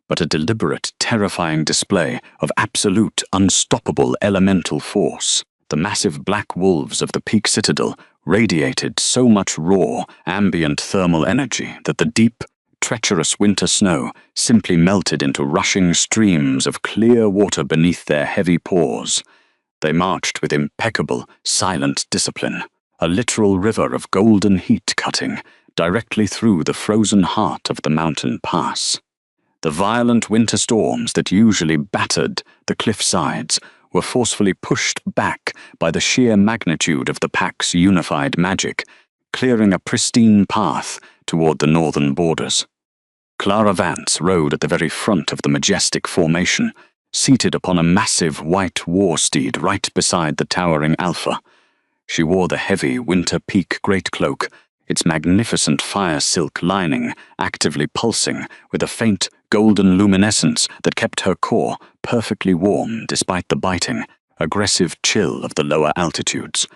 but a deliberate, terrifying display of absolute, unstoppable elemental force. The massive black wolves of the peak citadel radiated so much raw, ambient thermal energy that the deep, treacherous winter snow simply melted into rushing streams of clear water beneath their heavy paws. They marched with impeccable, silent discipline, a literal river of golden heat cutting directly through the frozen heart of the mountain pass. The violent winter storms that usually battered the cliff sides were forcefully pushed back by the sheer magnitude of the pack's unified magic, clearing a pristine path toward the northern borders. Clara Vance rode at the very front of the majestic formation, seated upon a massive white war steed right beside the towering Alpha. She wore the heavy winter peak greatcloak, its magnificent fire silk lining actively pulsing with a faint golden luminescence that kept her core perfectly warm despite the biting, aggressive chill of the lower altitudes.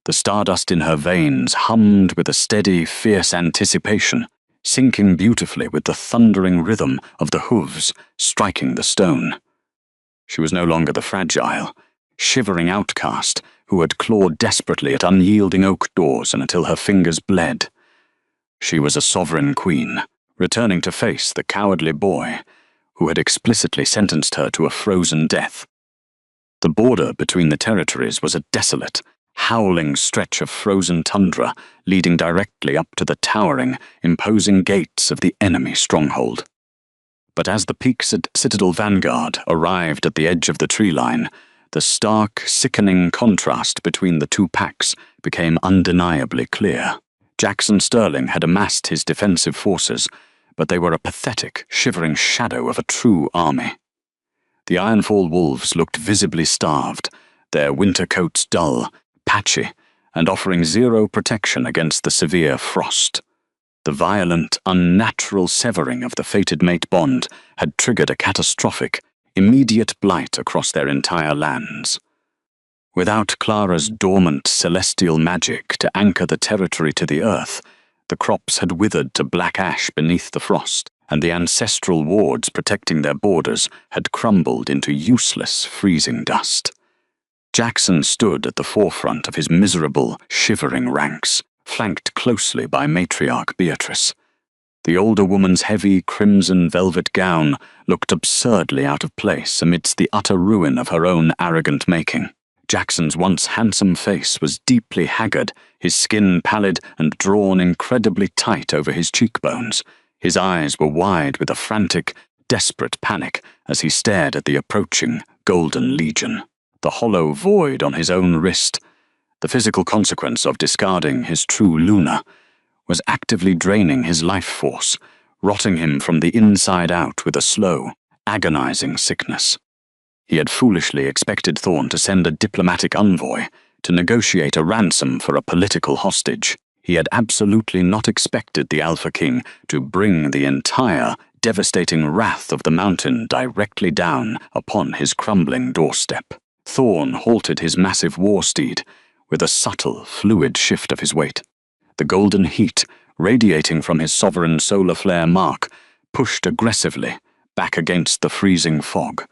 The stardust in her veins hummed with a steady, fierce anticipation, syncing beautifully with the thundering rhythm of the hooves striking the stone. She was no longer the fragile, shivering outcast who had clawed desperately at unyielding oak doors until her fingers bled. She was a sovereign queen, returning to face the cowardly boy who had explicitly sentenced her to a frozen death. The border between the territories was a desolate, howling stretch of frozen tundra leading directly up to the towering, imposing gates of the enemy stronghold. But as the peak's citadel vanguard arrived at the edge of the tree line, the stark, sickening contrast between the two packs became undeniably clear. Jackson Sterling had amassed his defensive forces, but they were a pathetic, shivering shadow of a true army. The Ironfall wolves looked visibly starved, their winter coats dull, patchy, and offering zero protection against the severe frost. The violent, unnatural severing of the fated mate bond had triggered a catastrophic, immediate blight across their entire lands. Without Clara's dormant celestial magic to anchor the territory to the earth, the crops had withered to black ash beneath the frost, and the ancestral wards protecting their borders had crumbled into useless, freezing dust. Jackson stood at the forefront of his miserable, shivering ranks, flanked closely by matriarch Beatrice. The older woman's heavy crimson velvet gown looked absurdly out of place amidst the utter ruin of her own arrogant making. Jackson's once handsome face was deeply haggard, his skin pallid and drawn incredibly tight over his cheekbones. His eyes were wide with a frantic, desperate panic as he stared at the approaching Golden Legion. The hollow void on his own wrist, the physical consequence of discarding his true Luna, was actively draining his life force, rotting him from the inside out with a slow, agonizing sickness. He had foolishly expected Thorn to send a diplomatic envoy to negotiate a ransom for a political hostage. He had absolutely not expected the Alpha King to bring the entire, devastating wrath of the mountain directly down upon his crumbling doorstep. Thorn halted his massive war steed with a subtle, fluid shift of his weight. The golden heat, radiating from his sovereign solar flare mark, pushed aggressively back against the freezing fog,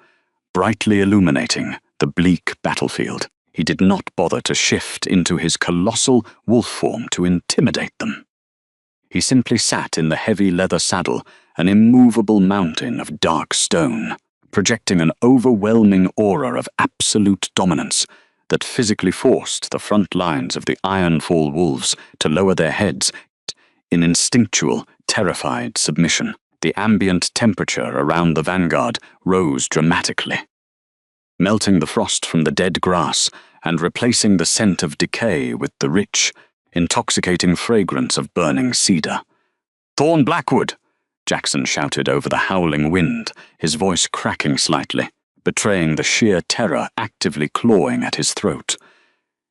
brightly illuminating the bleak battlefield. He did not bother to shift into his colossal wolf form to intimidate them. He simply sat in the heavy leather saddle, an immovable mountain of dark stone, projecting an overwhelming aura of absolute dominance that physically forced the front lines of the Ironfall wolves to lower their heads in instinctual, terrified submission. The ambient temperature around the vanguard rose dramatically, melting the frost from the dead grass and replacing the scent of decay with the rich, intoxicating fragrance of burning cedar. "Thorn Blackwood!" Jackson shouted over the howling wind, his voice cracking slightly, betraying the sheer terror actively clawing at his throat.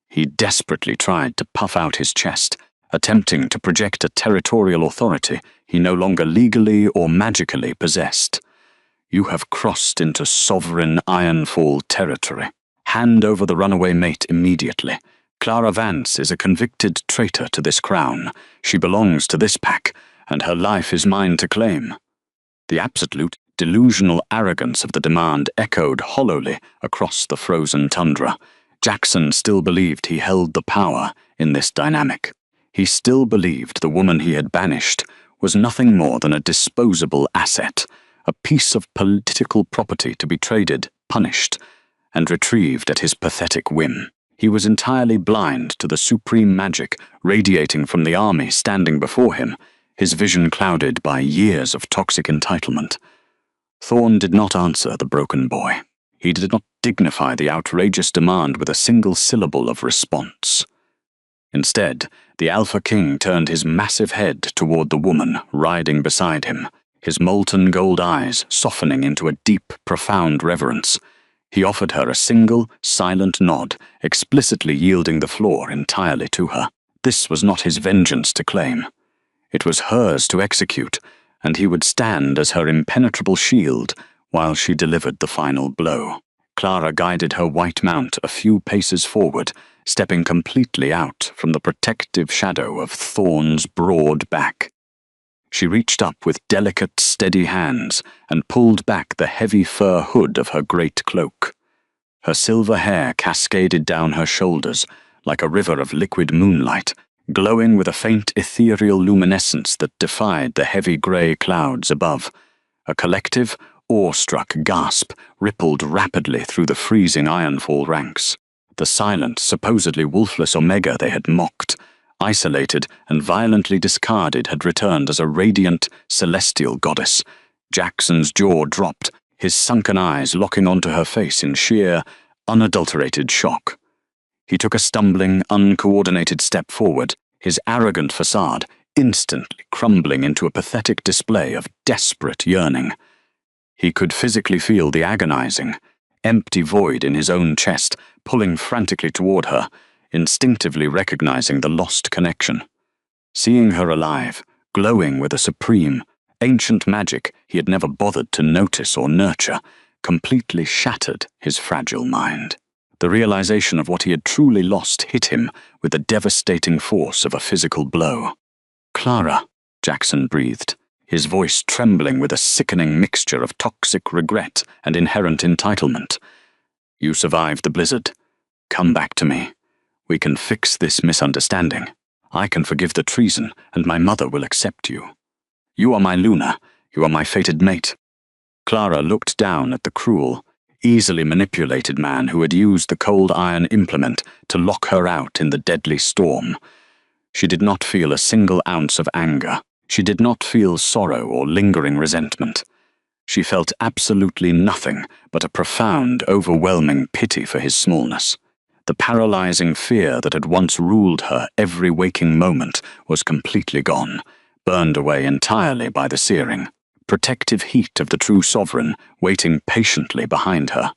He desperately tried to puff out his chest, attempting to project a territorial authority he no longer legally or magically possessed. "You have crossed into sovereign Ironfall territory. Hand over the runaway mate immediately. Clara Vance is a convicted traitor to this crown. She belongs to this pack, and her life is mine to claim." The absolute, delusional arrogance of the demand echoed hollowly across the frozen tundra. Jackson still believed he held the power in this dynamic. He still believed the woman he had banished was nothing more than a disposable asset, a piece of political property to be traded, punished, and retrieved at his pathetic whim. He was entirely blind to the supreme magic radiating from the army standing before him, his vision clouded by years of toxic entitlement. Thorn did not answer the broken boy. He did not dignify the outrageous demand with a single syllable of response. Instead, the Alpha King turned his massive head toward the woman riding beside him, his molten gold eyes softening into a deep, profound reverence. He offered her a single, silent nod, explicitly yielding the floor entirely to her. This was not his vengeance to claim. It was hers to execute, and he would stand as her impenetrable shield while she delivered the final blow. Clara guided her white mount a few paces forward, stepping completely out from the protective shadow of Thorn's broad back. She reached up with delicate, steady hands and pulled back the heavy fur hood of her great cloak. Her silver hair cascaded down her shoulders like a river of liquid moonlight, glowing with a faint ethereal luminescence that defied the heavy grey clouds above. A collective, awestruck gasp rippled rapidly through the freezing Ironfall ranks. The silent, supposedly wolfless Omega they had mocked, isolated and violently discarded, had returned as a radiant, celestial goddess. Jackson's jaw dropped, his sunken eyes locking onto her face in sheer, unadulterated shock. He took a stumbling, uncoordinated step forward, his arrogant facade instantly crumbling into a pathetic display of desperate yearning. He could physically feel the agonizing, empty void in his own chest, pulling frantically toward her, instinctively recognizing the lost connection. Seeing her alive, glowing with a supreme, ancient magic he had never bothered to notice or nurture, completely shattered his fragile mind. The realization of what he had truly lost hit him with the devastating force of a physical blow. "Clara," Jackson breathed, his voice trembling with a sickening mixture of toxic regret and inherent entitlement. "You survived the blizzard. Come back to me. We can fix this misunderstanding. I can forgive the treason, and my mother will accept you. You are my Luna. You are my fated mate." Clara looked down at the cruel, easily manipulated man who had used the cold iron implement to lock her out in the deadly storm. She did not feel a single ounce of anger. She did not feel sorrow or lingering resentment. She felt absolutely nothing but a profound, overwhelming pity for his smallness. The paralyzing fear that had once ruled her every waking moment was completely gone, burned away entirely by the searing, protective heat of the true sovereign waiting patiently behind her.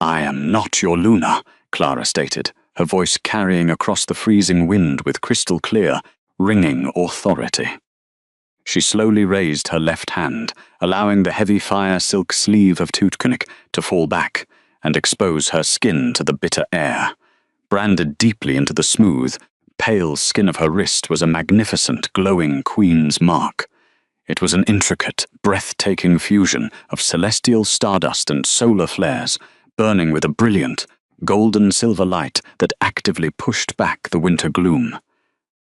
"I am not your Luna," Clara stated, her voice carrying across the freezing wind with crystal clear, ringing authority. She slowly raised her left hand, allowing the heavy fire silk sleeve of Tutkunik to fall back and expose her skin to the bitter air. Branded deeply into the smooth, pale skin of her wrist was a magnificent, glowing queen's mark. It was an intricate, breathtaking fusion of celestial stardust and solar flares, burning with a brilliant, golden-silver light that actively pushed back the winter gloom.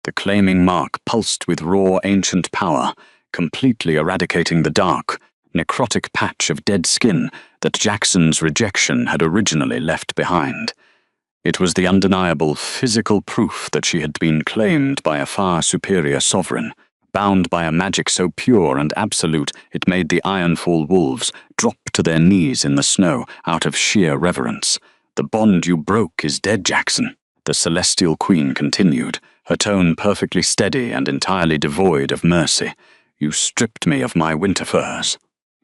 The claiming mark pulsed with raw ancient power, completely eradicating the dark, necrotic patch of dead skin that Jackson's rejection had originally left behind. It was the undeniable physical proof that she had been claimed by a far superior sovereign, bound by a magic so pure and absolute it made the Ironfall wolves drop to their knees in the snow out of sheer reverence. "The bond you broke is dead, Jackson," the celestial queen continued, her tone perfectly steady and entirely devoid of mercy. "You stripped me of my winter furs.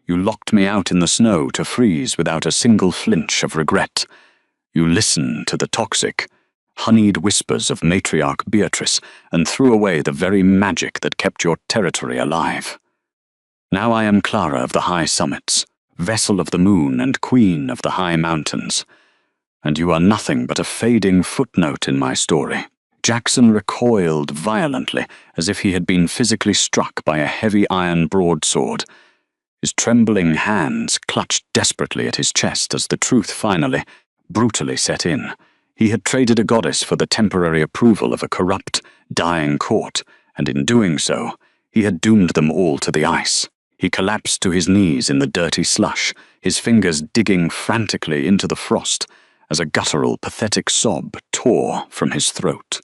You locked me out in the snow to freeze without a single flinch of regret. You listened to the toxic, honeyed whispers of matriarch Beatrice and threw away the very magic that kept your territory alive. Now I am Clara of the high summits, vessel of the moon and queen of the high mountains, and you are nothing but a fading footnote in my story." Jackson recoiled violently, as if he had been physically struck by a heavy iron broadsword. His trembling hands clutched desperately at his chest as the truth finally, brutally set in. He had traded a goddess for the temporary approval of a corrupt, dying court, and in doing so, he had doomed them all to the ice. He collapsed to his knees in the dirty slush, his fingers digging frantically into the frost, as a guttural, pathetic sob tore from his throat.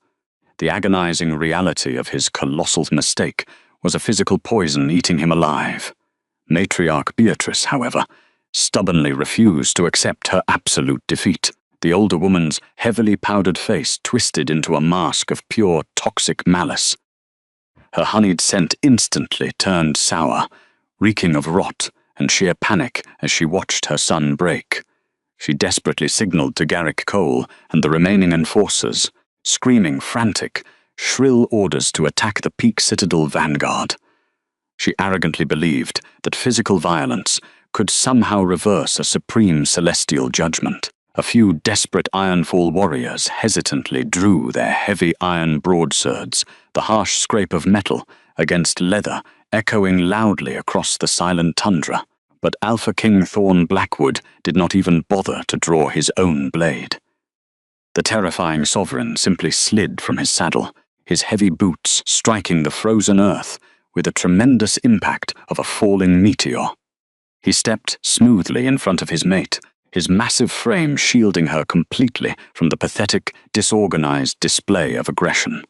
The agonizing reality of his colossal mistake was a physical poison eating him alive. Matriarch Beatrice, however, stubbornly refused to accept her absolute defeat. The older woman's heavily powdered face twisted into a mask of pure toxic malice. Her honeyed scent instantly turned sour, reeking of rot and sheer panic as she watched her son break. She desperately signaled to Garrick Cole and the remaining enforcers, screaming frantic, shrill orders to attack the Peak Citadel vanguard. She arrogantly believed that physical violence could somehow reverse a supreme celestial judgment. A few desperate Ironfall warriors hesitantly drew their heavy iron broadswords, the harsh scrape of metal against leather echoing loudly across the silent tundra. But Alpha King Thorn Blackwood did not even bother to draw his own blade. The terrifying sovereign simply slid from his saddle, his heavy boots striking the frozen earth with a tremendous impact of a falling meteor. He stepped smoothly in front of his mate, his massive frame shielding her completely from the pathetic, disorganized display of aggression.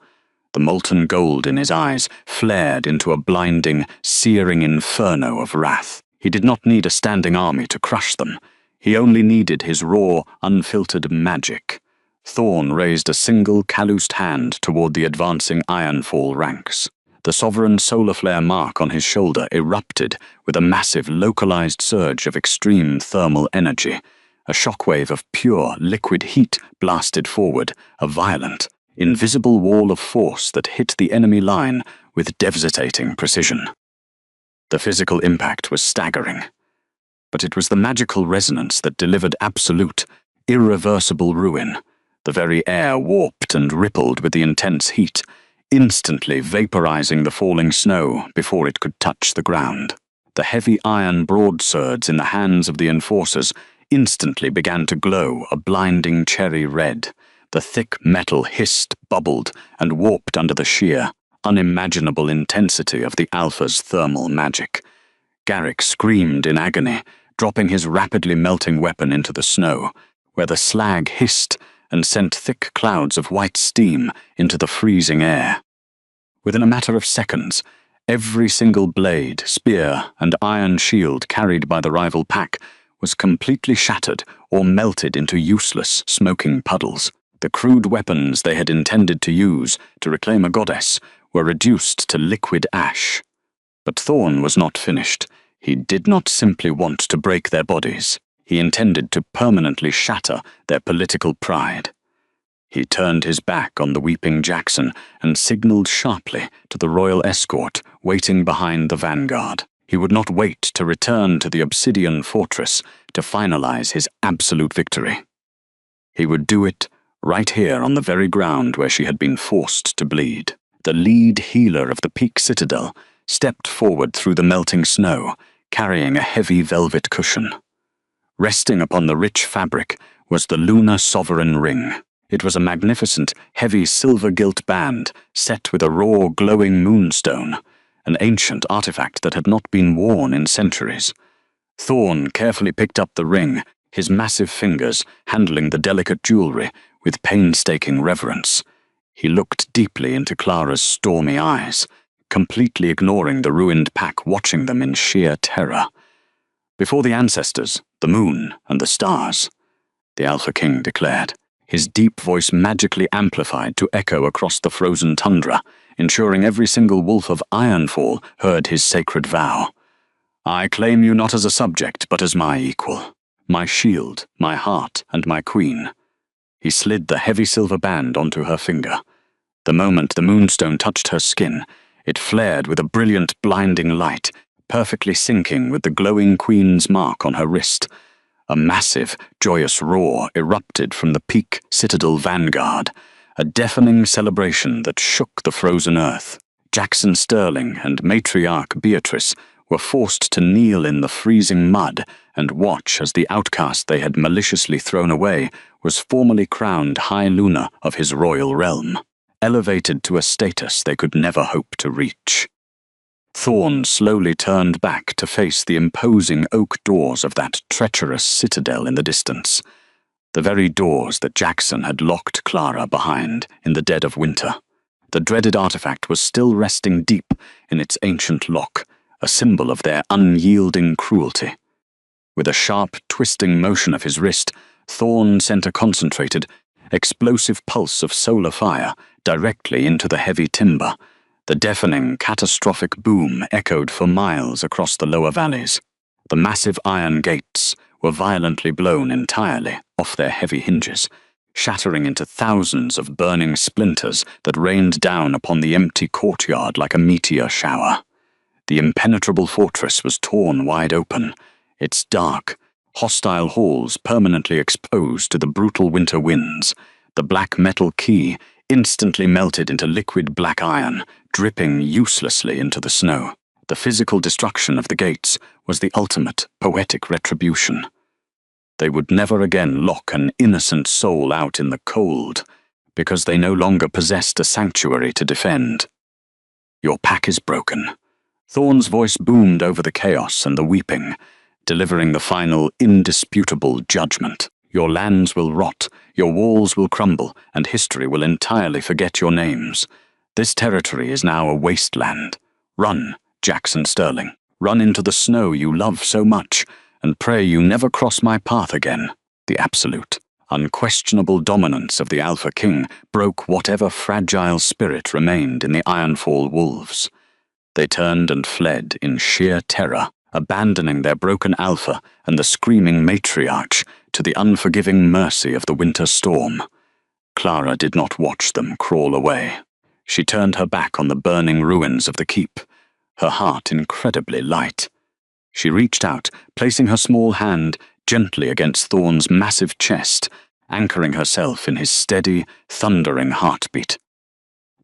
The molten gold in his eyes flared into a blinding, searing inferno of wrath. He did not need a standing army to crush them. He only needed his raw, unfiltered magic. Thorn raised a single calloused hand toward the advancing Ironfall ranks. The sovereign solar flare mark on his shoulder erupted with a massive localized surge of extreme thermal energy. A shockwave of pure, liquid heat blasted forward, a violent, invisible wall of force that hit the enemy line with devastating precision. The physical impact was staggering, but it was the magical resonance that delivered absolute, irreversible ruin. The very air warped and rippled with the intense heat, instantly vaporizing the falling snow before it could touch the ground. The heavy iron broadswords in the hands of the enforcers instantly began to glow a blinding cherry red. The thick metal hissed, bubbled, and warped under the sheer, unimaginable intensity of the Alpha's thermal magic. Garrick screamed in agony, dropping his rapidly melting weapon into the snow, where the slag hissed and sent thick clouds of white steam into the freezing air. Within a matter of seconds, every single blade, spear, and iron shield carried by the rival pack was completely shattered or melted into useless, smoking puddles. The crude weapons they had intended to use to reclaim a goddess were reduced to liquid ash. But Thorn was not finished. He did not simply want to break their bodies. He intended to permanently shatter their political pride. He turned his back on the weeping Jackson and signaled sharply to the royal escort waiting behind the vanguard. He would not wait to return to the obsidian fortress to finalize his absolute victory. He would do it right here on the very ground where she had been forced to bleed. The lead healer of the Peak Citadel stepped forward through the melting snow, carrying a heavy velvet cushion. Resting upon the rich fabric was the lunar sovereign ring. It was a magnificent, heavy silver-gilt band set with a raw, glowing moonstone, an ancient artifact that had not been worn in centuries. Thorn carefully picked up the ring, his massive fingers handling the delicate jewelry with painstaking reverence. He looked deeply into Clara's stormy eyes, completely ignoring the ruined pack watching them in sheer terror. Before the ancestors, the moon, and the stars, the Alpha King declared. his deep voice magically amplified to echo across the frozen tundra, ensuring every single wolf of Ironfall heard his sacred vow. I claim you not as a subject, but as my equal, my shield, my heart, and my queen. He slid the heavy silver band onto her finger. The moment the moonstone touched her skin, it flared with a brilliant, blinding light, perfectly syncing with the glowing queen's mark on her wrist. A massive, joyous roar erupted from the peak citadel vanguard, a deafening celebration that shook the frozen earth. Jackson Sterling and matriarch Beatrice were forced to kneel in the freezing mud and watch as the outcast they had maliciously thrown away was formally crowned High Lunar of his royal realm, elevated to a status they could never hope to reach. Thorn slowly turned back to face the imposing oak doors of that treacherous citadel in the distance, the very doors that Jackson had locked Clara behind in the dead of winter. The dreaded artifact was still resting deep in its ancient lock, a symbol of their unyielding cruelty. With a sharp, twisting motion of his wrist, Thorn sent a concentrated, explosive pulse of solar fire directly into the heavy timber. The deafening, catastrophic boom echoed for miles across the lower valleys. The massive iron gates were violently blown entirely off their heavy hinges, shattering into thousands of burning splinters that rained down upon the empty courtyard like a meteor shower. The impenetrable fortress was torn wide open, its dark, hostile halls permanently exposed to the brutal winter winds. The black metal key instantly melted into liquid black iron, dripping uselessly into the snow. The physical destruction of the gates was the ultimate poetic retribution. They would never again lock an innocent soul out in the cold, because they no longer possessed a sanctuary to defend. Your pack is broken. Thorn's voice boomed over the chaos and the weeping, delivering the final, indisputable judgment. Your lands will rot, your walls will crumble, and history will entirely forget your names. This territory is now a wasteland. Run, Jackson Sterling. Run into the snow you love so much, and pray you never cross my path again. The absolute, unquestionable dominance of the Alpha King broke whatever fragile spirit remained in the Ironfall wolves. They turned and fled in sheer terror, abandoning their broken alpha and the screaming matriarch to the unforgiving mercy of the winter storm. Clara did not watch them crawl away. She turned her back on the burning ruins of the keep, her heart incredibly light. She reached out, placing her small hand gently against Thorn's massive chest, anchoring herself in his steady, thundering heartbeat.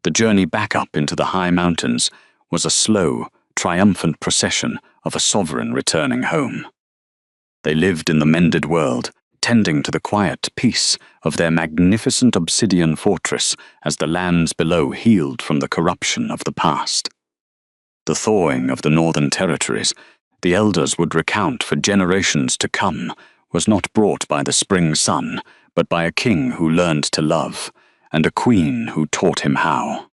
The journey back up into the high mountains was a slow, triumphant procession of a sovereign returning home. They lived in the mended world, tending to the quiet peace of their magnificent obsidian fortress as the lands below healed from the corruption of the past. The thawing of the northern territories, the elders would recount for generations to come, was not brought by the spring sun, but by a king who learned to love, and a queen who taught him how.